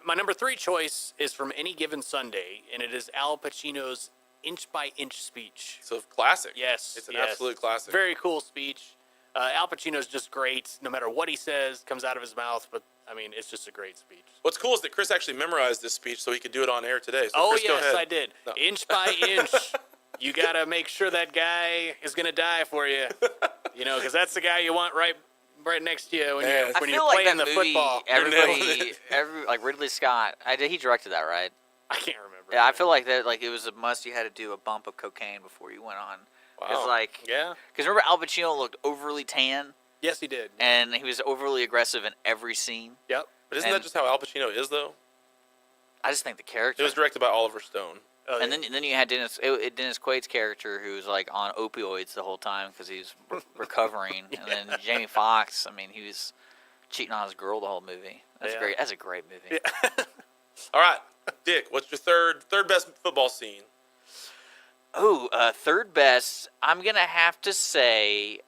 My number 3 choice is from Any Given Sunday, and it is Al Pacino's inch-by-inch speech. So classic. Yes. It's an absolute classic. Very cool speech. Al Pacino's just great. No matter what he says, comes out of his mouth, but, I mean, it's just a great speech. What's cool is that Chris actually memorized this speech so he could do it on air today. So Chris, go ahead. I did. No. Inch by inch. You got to make sure that guy is going to die for you. Because that's the guy you want right next to you when you're playing the football. Like Ridley Scott, he directed that, right? I can't remember. Yeah, I feel like that. Like it was a must. You had to do a bump of cocaine before you went on. Wow. Because remember Al Pacino looked overly tan. Yes, he did. And he was overly aggressive in every scene. Yep. But isn't that just how Al Pacino is, though? I just think the character. It was directed by Oliver Stone. And then you had Dennis Quaid's character, who was like on opioids the whole time because he's recovering. And then Jamie Foxx, I mean, he was cheating on his girl the whole movie. That's great. That's a great movie. Yeah. All right, Dick, what's your third best football scene? Oh, third best. I'm gonna have to say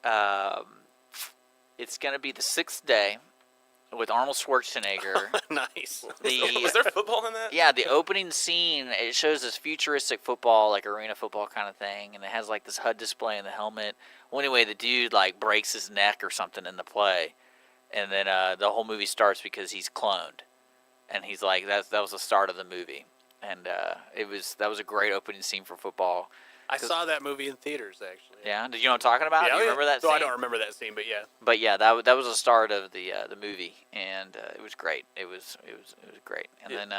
it's gonna be The Sixth Day with Arnold Schwarzenegger. Nice. Was there football in that? Yeah, the opening scene, it shows this futuristic football, like arena football kind of thing, and it has like this HUD display in the helmet. Well, anyway, the dude like breaks his neck or something in the play, and then the whole movie starts because he's cloned, and he's like that was the start of the movie, and that was a great opening scene for football. I saw that movie in theaters, actually. Yeah, did you know what I'm talking about? Do you remember that scene? No, I don't remember that scene, but yeah. But yeah, that was the start of the movie, and it was great. It was great. And then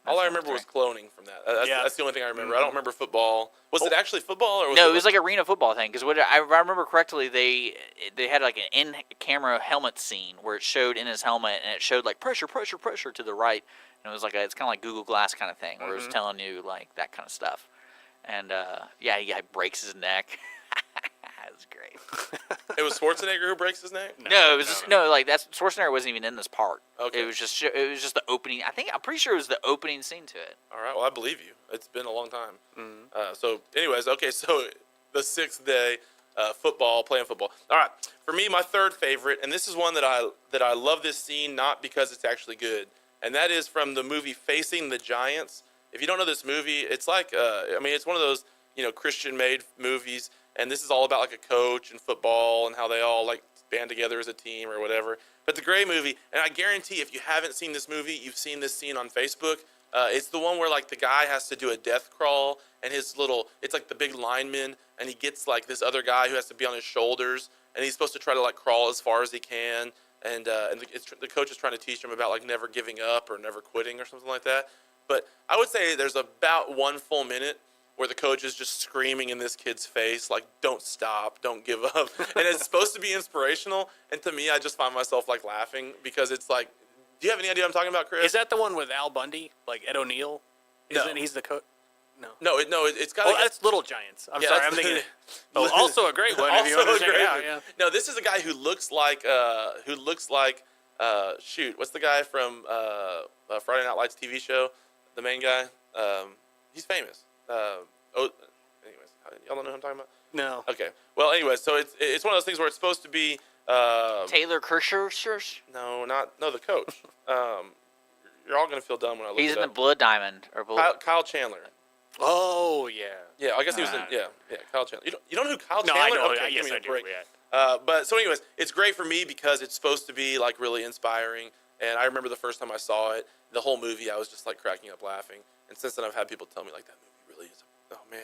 all I remember was cloning from that. That's the only thing I remember. I don't remember football. Was it actually football, or was it was like arena football thing? Because I remember correctly, they had like an in-camera helmet scene where it showed in his helmet, and it showed like pressure to the right, and it was like it's kind of like Google Glass kind of thing, where it was telling you like that kind of stuff. And he breaks his neck. That was great. It was Schwarzenegger who breaks his neck? No, it was that's Schwarzenegger wasn't even in this part. Okay. It was just the opening. I'm pretty sure it was the opening scene to it. All right. Well, I believe you. It's been a long time. Mm-hmm. So, anyways, okay. So, the Sixth Day, playing football. All right. For me, my third favorite, and this is one that I love this scene not because it's actually good, and that is from the movie Facing the Giants. If you don't know this movie, it's like it's one of those Christian-made movies, and this is all about like a coach and football and how they all like band together as a team or whatever. But the great movie, and I guarantee if you haven't seen this movie, you've seen this scene on Facebook. It's the one where like the guy has to do a death crawl, and it's like the big lineman, and he gets like this other guy who has to be on his shoulders, and he's supposed to try to like crawl as far as he can, and the coach is trying to teach him about like never giving up or never quitting or something like that. But I would say there's about one full minute where the coach is just screaming in this kid's face, like, don't stop, don't give up. And it's supposed to be inspirational. And to me, I just find myself like laughing because it's like, do you have any idea what I'm talking about, Chris? Is that the one with Al Bundy, like Ed O'Neill? No. Isn't he's the coach? No. It's got. Oh, that's Little Giants. I'm sorry, I'm thinking. Oh, also a great one. If you Also want a to check great it out, one. yeah. No, this is a guy who looks like shoot, what's the guy from Friday Night Lights TV show? The main guy. He's famous. Anyways, y'all don't know who I'm talking about? No. Okay. Well, anyways, so it's one of those things where it's supposed to be. Taylor Kershaw? No, the coach. You're all gonna feel dumb when I look. He's it in up. the Blood Diamond or Blood. Kyle Chandler. Oh yeah. Yeah, I guess he was in. Yeah, Kyle Chandler. You don't know who Kyle No, Chandler? I know. Okay, Yes, give me I a do. break. Yeah. But so, anyways, it's great for me because it's supposed to be like really inspiring. And I remember the first time I saw it, the whole movie, I was just like cracking up laughing. And since then, I've had people tell me like that movie really is. Oh man,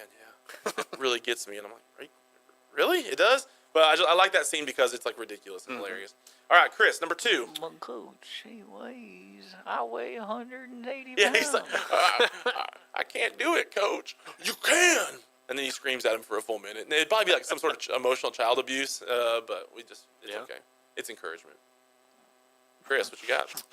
yeah, it really gets me. And I'm like, really? It does? But I like that scene because it's like ridiculous and hilarious. All right, Chris, number 2. My coach, I weigh 180 Yeah, pounds. he's like, I can't do it, coach. You can. And then he screams at him for a full minute. And it'd probably be like some sort of emotional child abuse, but it's okay. It's encouragement. Chris, what you got?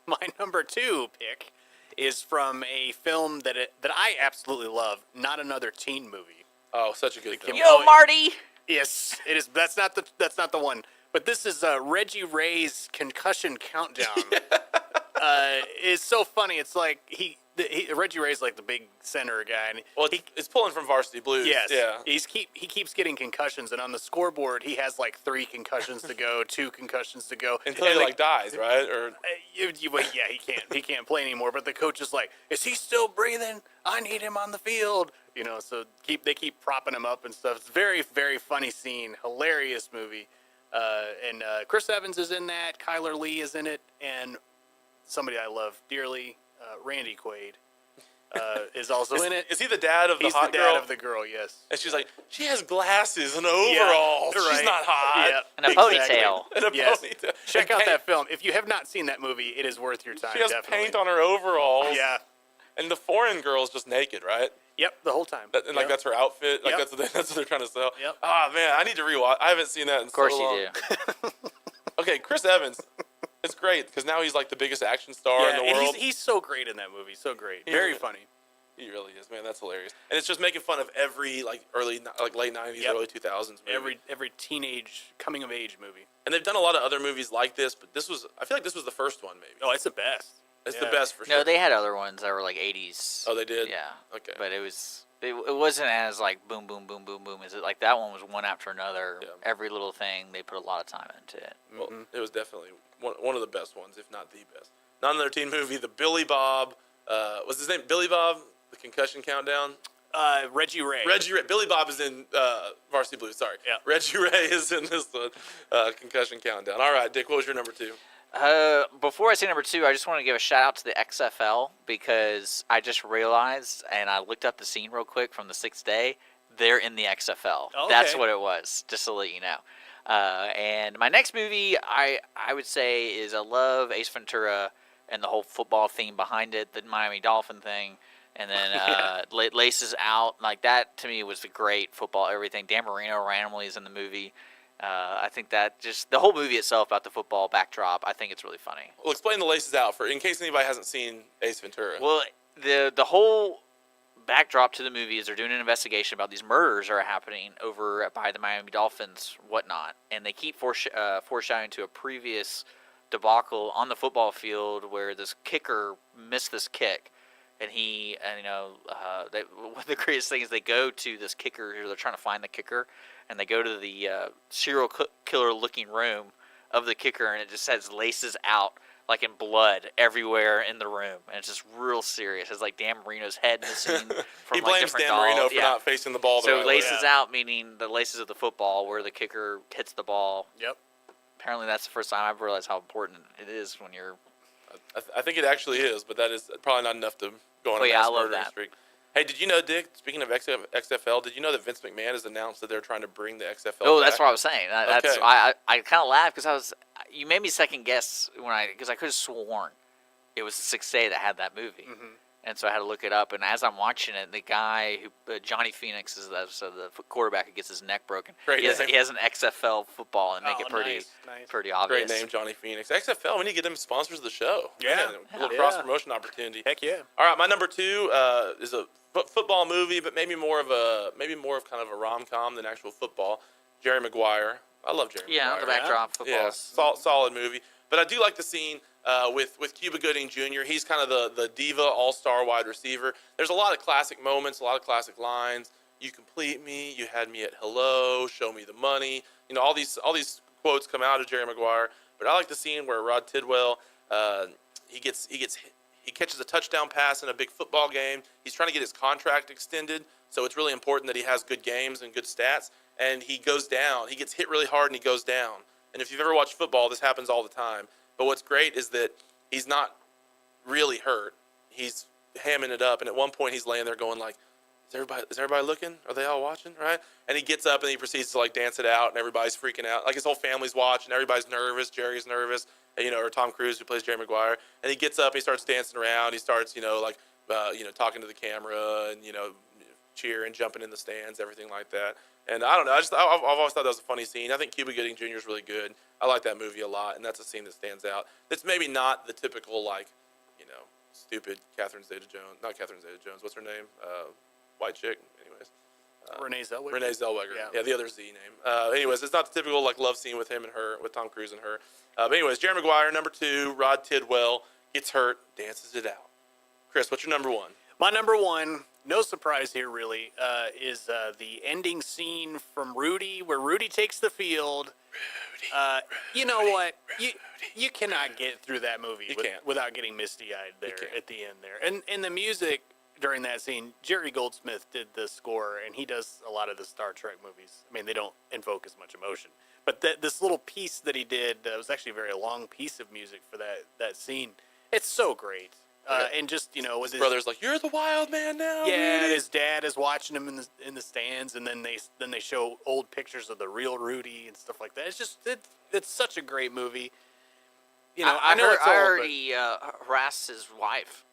My number 2 pick is from a film that I absolutely love. Not Another Teen Movie. Oh, such a good film. Yo, Marty. Yes, it is. That's not the one. But this is Reggie Ray's Concussion Countdown. It's so funny. It's like Reggie Ray's like the big center guy. And well, it's pulling from Varsity Blues. Yes. Yeah. He keeps getting concussions, and on the scoreboard he has like 3 concussions to go, 2 concussions to go. Until he like dies, right? Or he can't play anymore. But the coach is like, is he still breathing? I need him on the field. So they keep propping him up and stuff. It's a very, very funny scene. Hilarious movie. And Chris Evans is in that. Kyler Lee is in it, and somebody I love dearly, Randy Quaid, is also in it. Is he the dad of the He's hot the girl? dad of the girl, yes. And she's like, she has glasses and overalls. Yeah, She's right. not hot. Yeah, And a ponytail. And a Yes. ponytail. Check And out that film. If you have not seen that movie, it is worth your time. She has definitely. paint on her overalls. Yeah. And the foreign girl's just naked, right? Yep, the whole time. Like that's her outfit. Like Yep. that's what they're trying to sell. Yep. Ah man, I need to rewatch. I haven't seen that in Of course so long. you do. Okay, Chris Evans. It's great because now he's like the biggest action star in the and world. he's so great in that movie. So great. He Very really- funny. He really is, man. That's hilarious. And it's just making fun of every like late 90s, Yep. early 2000s movie. Every teenage coming of age movie. And they've done a lot of other movies like this, but I feel like this was the first one maybe. Oh, it's the best. It's yeah. the best for sure. No, they had other ones that were like 80s. Oh, they did? Yeah. Okay. But it wasn't as like boom, boom, boom, boom, boom. Is it like that one was one after another? Yeah. Every little thing they put a lot of time into it. Well, it was definitely one of the best ones, if not the best. Not another teen movie. The Billy Bob. What's his name? Billy Bob. The Concussion Countdown. Reggie Ray. Billy Bob is in Varsity Blues. Sorry. Yeah. Reggie Ray is in this one. Concussion Countdown. All right, Dick. What was your number 2? Before I say number 2, I just want to give a shout out to the XFL because I just realized, and I looked up the scene real quick from the 6th day. They're in the XFL. Okay. That's what it was, just to let you know. And my next movie, I would say, is I love Ace Ventura and the whole football theme behind it, the Miami Dolphin thing. And then Laces Out, like that to me was the great football everything. Dan Marino randomly is in the movie. I think that just the whole movie itself about the football backdrop, I think it's really funny. Well, explain the Laces Out in case anybody hasn't seen Ace Ventura. Well, the whole backdrop to the movie is they're doing an investigation about these murders that are happening over by the Miami Dolphins, whatnot, and they keep foreshadowing to a previous debacle on the football field where this kicker missed this kick. And one of the greatest things, they go to this kicker, they're trying to find the kicker, and they go to the serial killer looking room of the kicker, and it just says Laces Out, like in blood everywhere in the room. And it's just real serious. It's like Dan Marino's head missing from he like blames different Dan Marino dolls. for not facing the ball the So right way. Laces Out, meaning the laces of the football where the kicker hits the ball. Yep. Apparently that's the first time I've realized how important it is when you're... I think it actually is, but that is probably not enough to go on a Oh, yeah, mass I love murdering that. streak. Hey, did you know, Dick, speaking of XFL, did you know that Vince McMahon has announced that they're trying to bring the XFL Oh, back? that's what I was saying. That's Okay. I kind of laughed because you made me second guess because I could have sworn it was the 6th day that had that movie, And so I had to look it up. And as I'm watching it, the guy who Johnny Phoenix is the quarterback who gets his neck broken. Great He name. has an XFL football and make it pretty nice. pretty obvious. Great name, Johnny Phoenix. XFL, we need to get them sponsors of the show. Yeah. Man, a little Yeah. cross-promotion opportunity. Heck yeah. All right, my number 2 is a football movie, but maybe more of kind of a rom-com than actual football. Jerry Maguire. I love Jerry Maguire. Yeah, the backdrop football. Yeah, solid movie. But I do like the scene with Cuba Gooding Jr. He's kind of the diva all-star wide receiver. There's a lot of classic moments, a lot of classic lines. You complete me. You had me at hello. Show me the money. You know, all these quotes come out of Jerry Maguire. But I like the scene where Rod Tidwell he catches a touchdown pass in a big football game. He's trying to get his contract extended, so it's really important that he has good games and good stats. And he goes down. He gets hit really hard and he goes down. And if you've ever watched football, this happens all the time. But what's great is that he's not really hurt. He's hamming it up. And at one point, he's laying there going like, is everybody looking? Are they all watching? Right? And he gets up and he proceeds to like dance it out, and everybody's freaking out. Like his whole family's watching. Everybody's nervous. Jerry's nervous. You know, or Tom Cruise, who plays Jerry Maguire. And he gets up. And he starts dancing around. He starts, talking to the camera and cheering, jumping in the stands, everything like that. And I don't know. I've always thought that was a funny scene. I think Cuba Gooding Jr. is really good. I like that movie a lot, and that's a scene that stands out. It's maybe not the typical stupid Catherine Zeta-Jones. Not Catherine Zeta-Jones. What's her name? White chick. Anyways. Renee Zellweger. Renee Zellweger. Yeah, the other Z name. Anyways, it's not the typical love scene with him and her, with Tom Cruise and her. But anyways, Jerry Maguire, number 2. Rod Tidwell gets hurt, dances it out. Chris, what's your number 1? My number 1, no surprise here really, is the ending scene from Rudy, where Rudy takes the field. You know what? You cannot get through that movie without getting misty-eyed there at the end there. And the music during that scene, Jerry Goldsmith did the score, and he does a lot of the Star Trek movies. I mean, they don't invoke as much emotion. But this little piece that he did was actually a very long piece of music for that scene. It's so great. And just with his brother's like, you're the wild man now. Yeah, and his dad is watching him in the stands, and then they show old pictures of the real Rudy and stuff like that. It's just it's such a great movie. I heard he harassed his wife.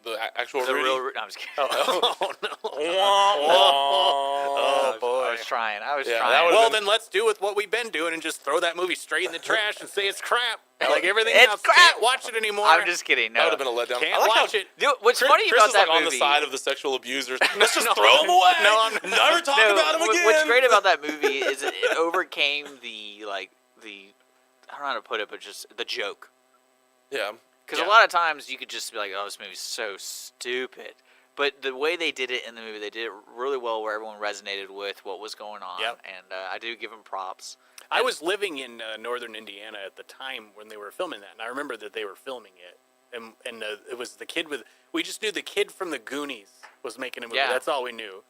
The actual the Rudy? Real Rudy. No, I'm just kidding. Oh no! Oh boy! I was trying. Well, then let's do with what we've been doing and just throw that movie straight in the trash and say it's crap. Like everything else, crap. Can't watch it anymore. I'm just kidding. No. That would have been a letdown. Can't watch it. Dude, what's funny Chris about is that like movie? on the side of the sexual abusers. Let's just throw them away. Never talk about them again. What's great about that movie is it overcame the I don't know how to put it, but just the joke. Yeah. Because a lot of times you could just be like, oh, this movie's so stupid. But the way they did it in the movie, they did it really well where everyone resonated with what was going on. Yep. And I do give them props. I was living in northern Indiana at the time when they were filming that, and I remember that they were filming it. And it was the kid we just knew the kid from the Goonies was making a movie. Yeah. That's all we knew.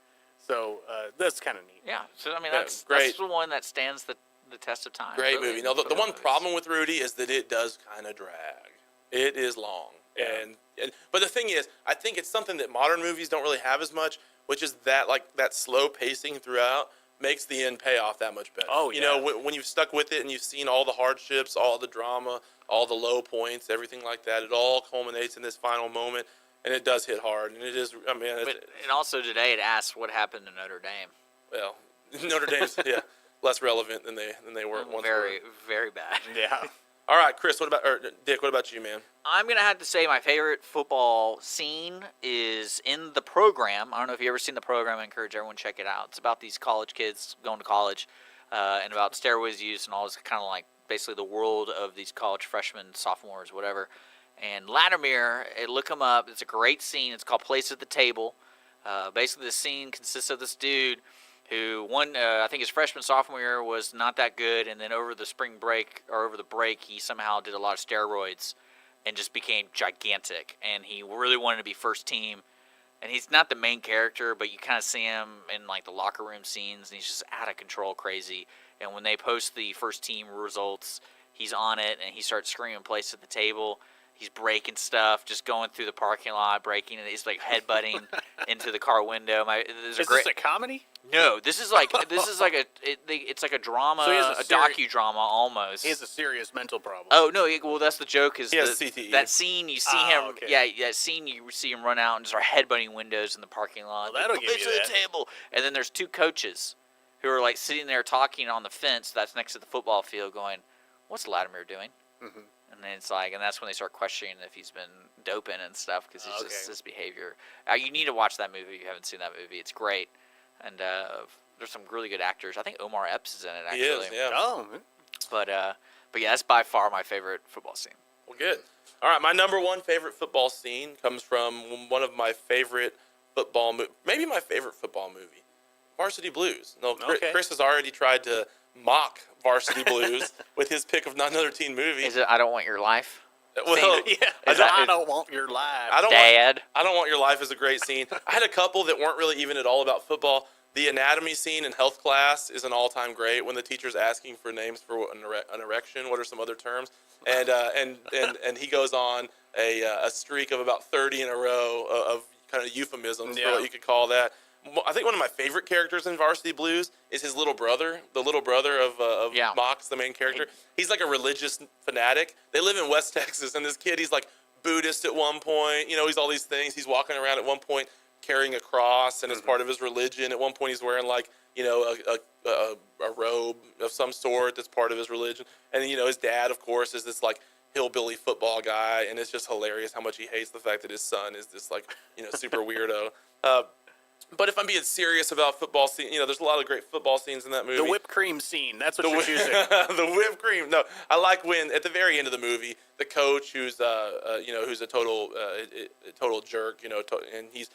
So that's kind of neat. Yeah. So, I mean, That's that's the one that stands the test of time. Great really, movie. Now, the for one movies. problem with Rudy is that it does kind of drag. It is long. Yeah. But the thing is, I think it's something that modern movies don't really have as much, which is that that slow pacing throughout makes the end payoff that much better. Oh, yeah. When you've stuck with it and you've seen all the hardships, all the drama, all the low points, everything like that, it all culminates in this final moment, and it does hit hard. And it is, I mean, and also today it asks what happened to Notre Dame. Well, Notre Dame's less relevant than they were once. Very, very bad. Yeah. All right, Chris, Dick, what about you, man? I'm going to have to say my favorite football scene is in the program. I don't know if you've ever seen the program. I encourage everyone to check it out. It's about these college kids going to college and about steroids use and all this kind of like basically the world of these college freshmen, sophomores, whatever. And Latimer, look him up. It's a great scene. It's called Place at the Table. Basically, the scene consists of this dude who I think his freshman, sophomore year was not that good, and then over the spring break, or over the break, he somehow did a lot of steroids and just became gigantic, and he really wanted to be first team, and he's not the main character, but you kind of see him in like the locker room scenes, and he's just out of control crazy, and when they post the first team results, he's on it, and he starts screaming place at the table, he's breaking stuff, just going through the parking lot, breaking it. He's like headbutting into the car window. Is this a comedy? No, this is like it's like a drama, So he has a a docudrama almost. He has a serious mental problem. Oh no! Well, that's the joke. Is He has CTE. that scene you see him? okay. Yeah, that scene you see him run out and start headbutting windows in the parking lot. Well, that'll give you to the that. table. And then there's two coaches who are like sitting there talking on the fence that's next to the football field, going, "What's Latimer doing?" Mm-hmm. And then it's like, and that's when they start questioning if he's been doping and stuff because it's just Okay. his behavior. You need to watch that movie if you haven't seen that movie. It's great, and there's some really good actors. I think Omar Epps is in it actually. He is, yeah. Oh, But yeah, that's by far my favorite football scene. Well, good. All right, my number one favorite football scene comes from one of my favorite maybe my favorite football movie, Varsity Blues. No, Okay. Chris has already tried to mock Varsity Blues with his pick of not another teen movie. Is it I Don't Want Your Life? Well, yeah. I I don't want your life. Dad. I Don't Want Your Life is a great scene. I had a couple that weren't really even at all about football. The anatomy scene in health class is an all-time great when the teacher's asking for names for an erection. What are some other terms? And he goes on a streak of about 30 in a row of kind of euphemisms for what you could call that. I think one of my favorite characters in Varsity Blues is his little brother, the little brother of Mox, the main character. He's like a religious fanatic. They live in West Texas, and this kid, he's like Buddhist at one point. You know, he's all these things. He's walking around at one point carrying a cross, and as part of his religion. At one point, he's wearing like, you know, a robe of some sort that's part of his religion. And you know, his dad, of course, is this like hillbilly football guy, and it's just hilarious how much he hates the fact that his son is this like, you know, super weirdo. But if I'm being serious about football scene, you know, there's a lot of great football scenes in that movie. The whipped cream scene. That's what you're choosing. The whipped cream. No, I like when at the very end of the movie, the coach, who's who's a total jerk, you know, and he's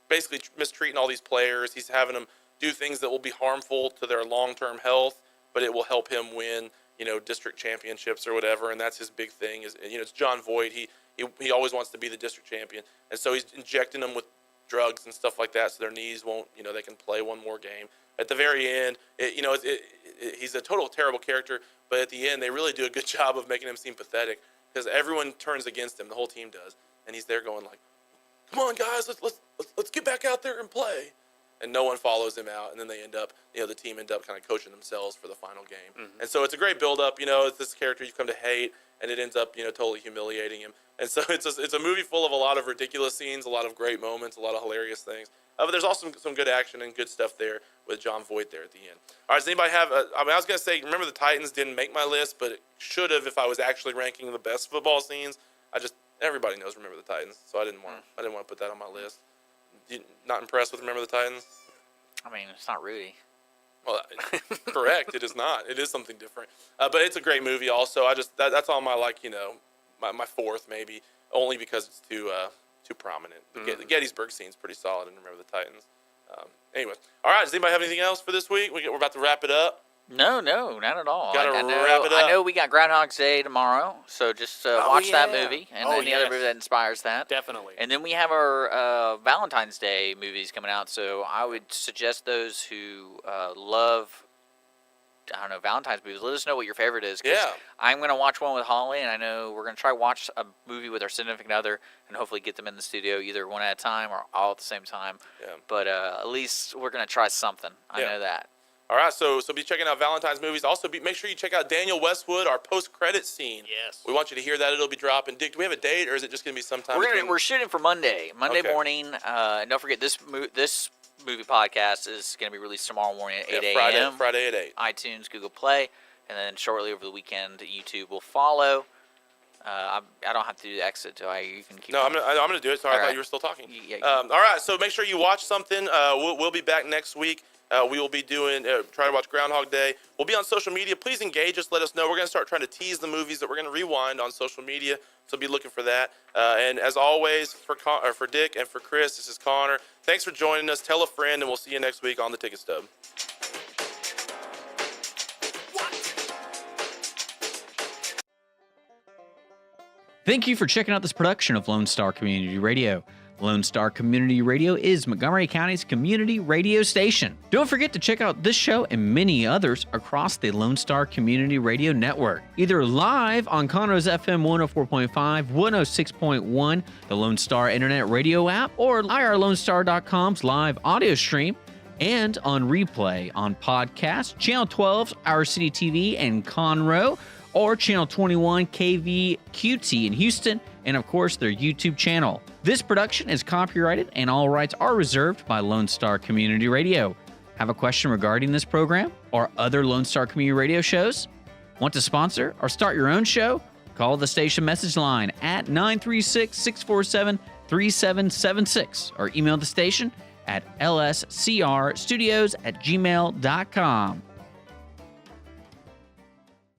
basically mistreating all these players. He's having them do things that will be harmful to their long-term health, but it will help him win, you know, district championships or whatever. And that's his big thing. Is, you know, it's John Voight. He always wants to be the district champion, and so he's injecting them with drugs and stuff like that, so their knees won't, you know, they can play one more game. At the very end, he's a total terrible character, but at the end, they really do a good job of making him seem pathetic because everyone turns against him. The whole team does, and he's there going like, "Come on, guys, let's get back out there and play." And no one follows him out, and then they end up, you know, the team end up kind of coaching themselves for the final game. Mm-hmm. And so it's a great build-up. You know, it's this character you've come to hate, and it ends up, you know, totally humiliating him. And so it's a movie full of a lot of ridiculous scenes, a lot of great moments, a lot of hilarious things. But there's also some good action and good stuff there with John Voight there at the end. All right, does anybody have I was going to say, remember the Titans didn't make my list, but it should have if I was actually ranking the best football scenes. Everybody knows Remember the Titans, so I didn't want to put that on my list. You not impressed with Remember the Titans? I mean, it's not Rudy. Well, correct. It is not. It is something different. But it's a great movie also. That's on my, like, you know, my fourth maybe, only because it's too prominent. The Gettysburg scene's pretty solid in Remember the Titans. Anyway. All right. Does anybody have anything else for this week? We're about to wrap it up. No, not at all. Gotta wrap it up. I know we got Groundhog's Day tomorrow, so just watch that movie and any other movie that inspires that. Definitely. And then we have our Valentine's Day movies coming out, so I would suggest those who love, I don't know, Valentine's movies, let us know what your favorite is. 'Cause I'm going to watch one with Holly, and I know we're going to try to watch a movie with our significant other and hopefully get them in the studio either one at a time or all at the same time. Yeah. But at least we're going to try something. I know that. All right, so be checking out Valentine's movies. Also, make sure you check out Daniel Westwood, our post-credit scene. Yes. We want you to hear that. It'll be dropping. Dick, do we have a date, or is it just going to be sometime? We're shooting for Monday morning. And don't forget, this movie podcast is going to be released tomorrow morning at 8 a.m. Friday at 8. iTunes, Google Play, and then shortly over the weekend, YouTube will follow. I don't have to do the exit, do I? You can keep. No, I'm gonna do it. Sorry, I thought you were still talking. All right, so make sure you watch something. We'll be back next week. We will be doing, try to watch Groundhog Day. We'll be on social media. Please engage us. Let us know. We're going to start trying to tease the movies that we're going to rewind on social media. So be looking for that. And as always, for Dick and for Chris, this is Connor. Thanks for joining us. Tell a friend, and we'll see you next week on The Ticket Stub. Thank you for checking out this production of Lone Star Community Radio. Lone Star Community Radio is Montgomery County's community radio station. Don't forget to check out this show and many others across the Lone Star Community Radio Network, either live on Conroe's FM 104.5, 106.1, the Lone Star Internet Radio app, or irlonestar.com's live audio stream, and on replay on podcast, Channel 12's Our City TV in Conroe, or Channel 21 KVQT in Houston, and of course their YouTube channel. This production is copyrighted and all rights are reserved by Lone Star Community Radio. Have a question regarding this program or other Lone Star Community Radio shows? Want to sponsor or start your own show? Call the station message line at 936-647-3776 or email the station at lscrstudios@gmail.com.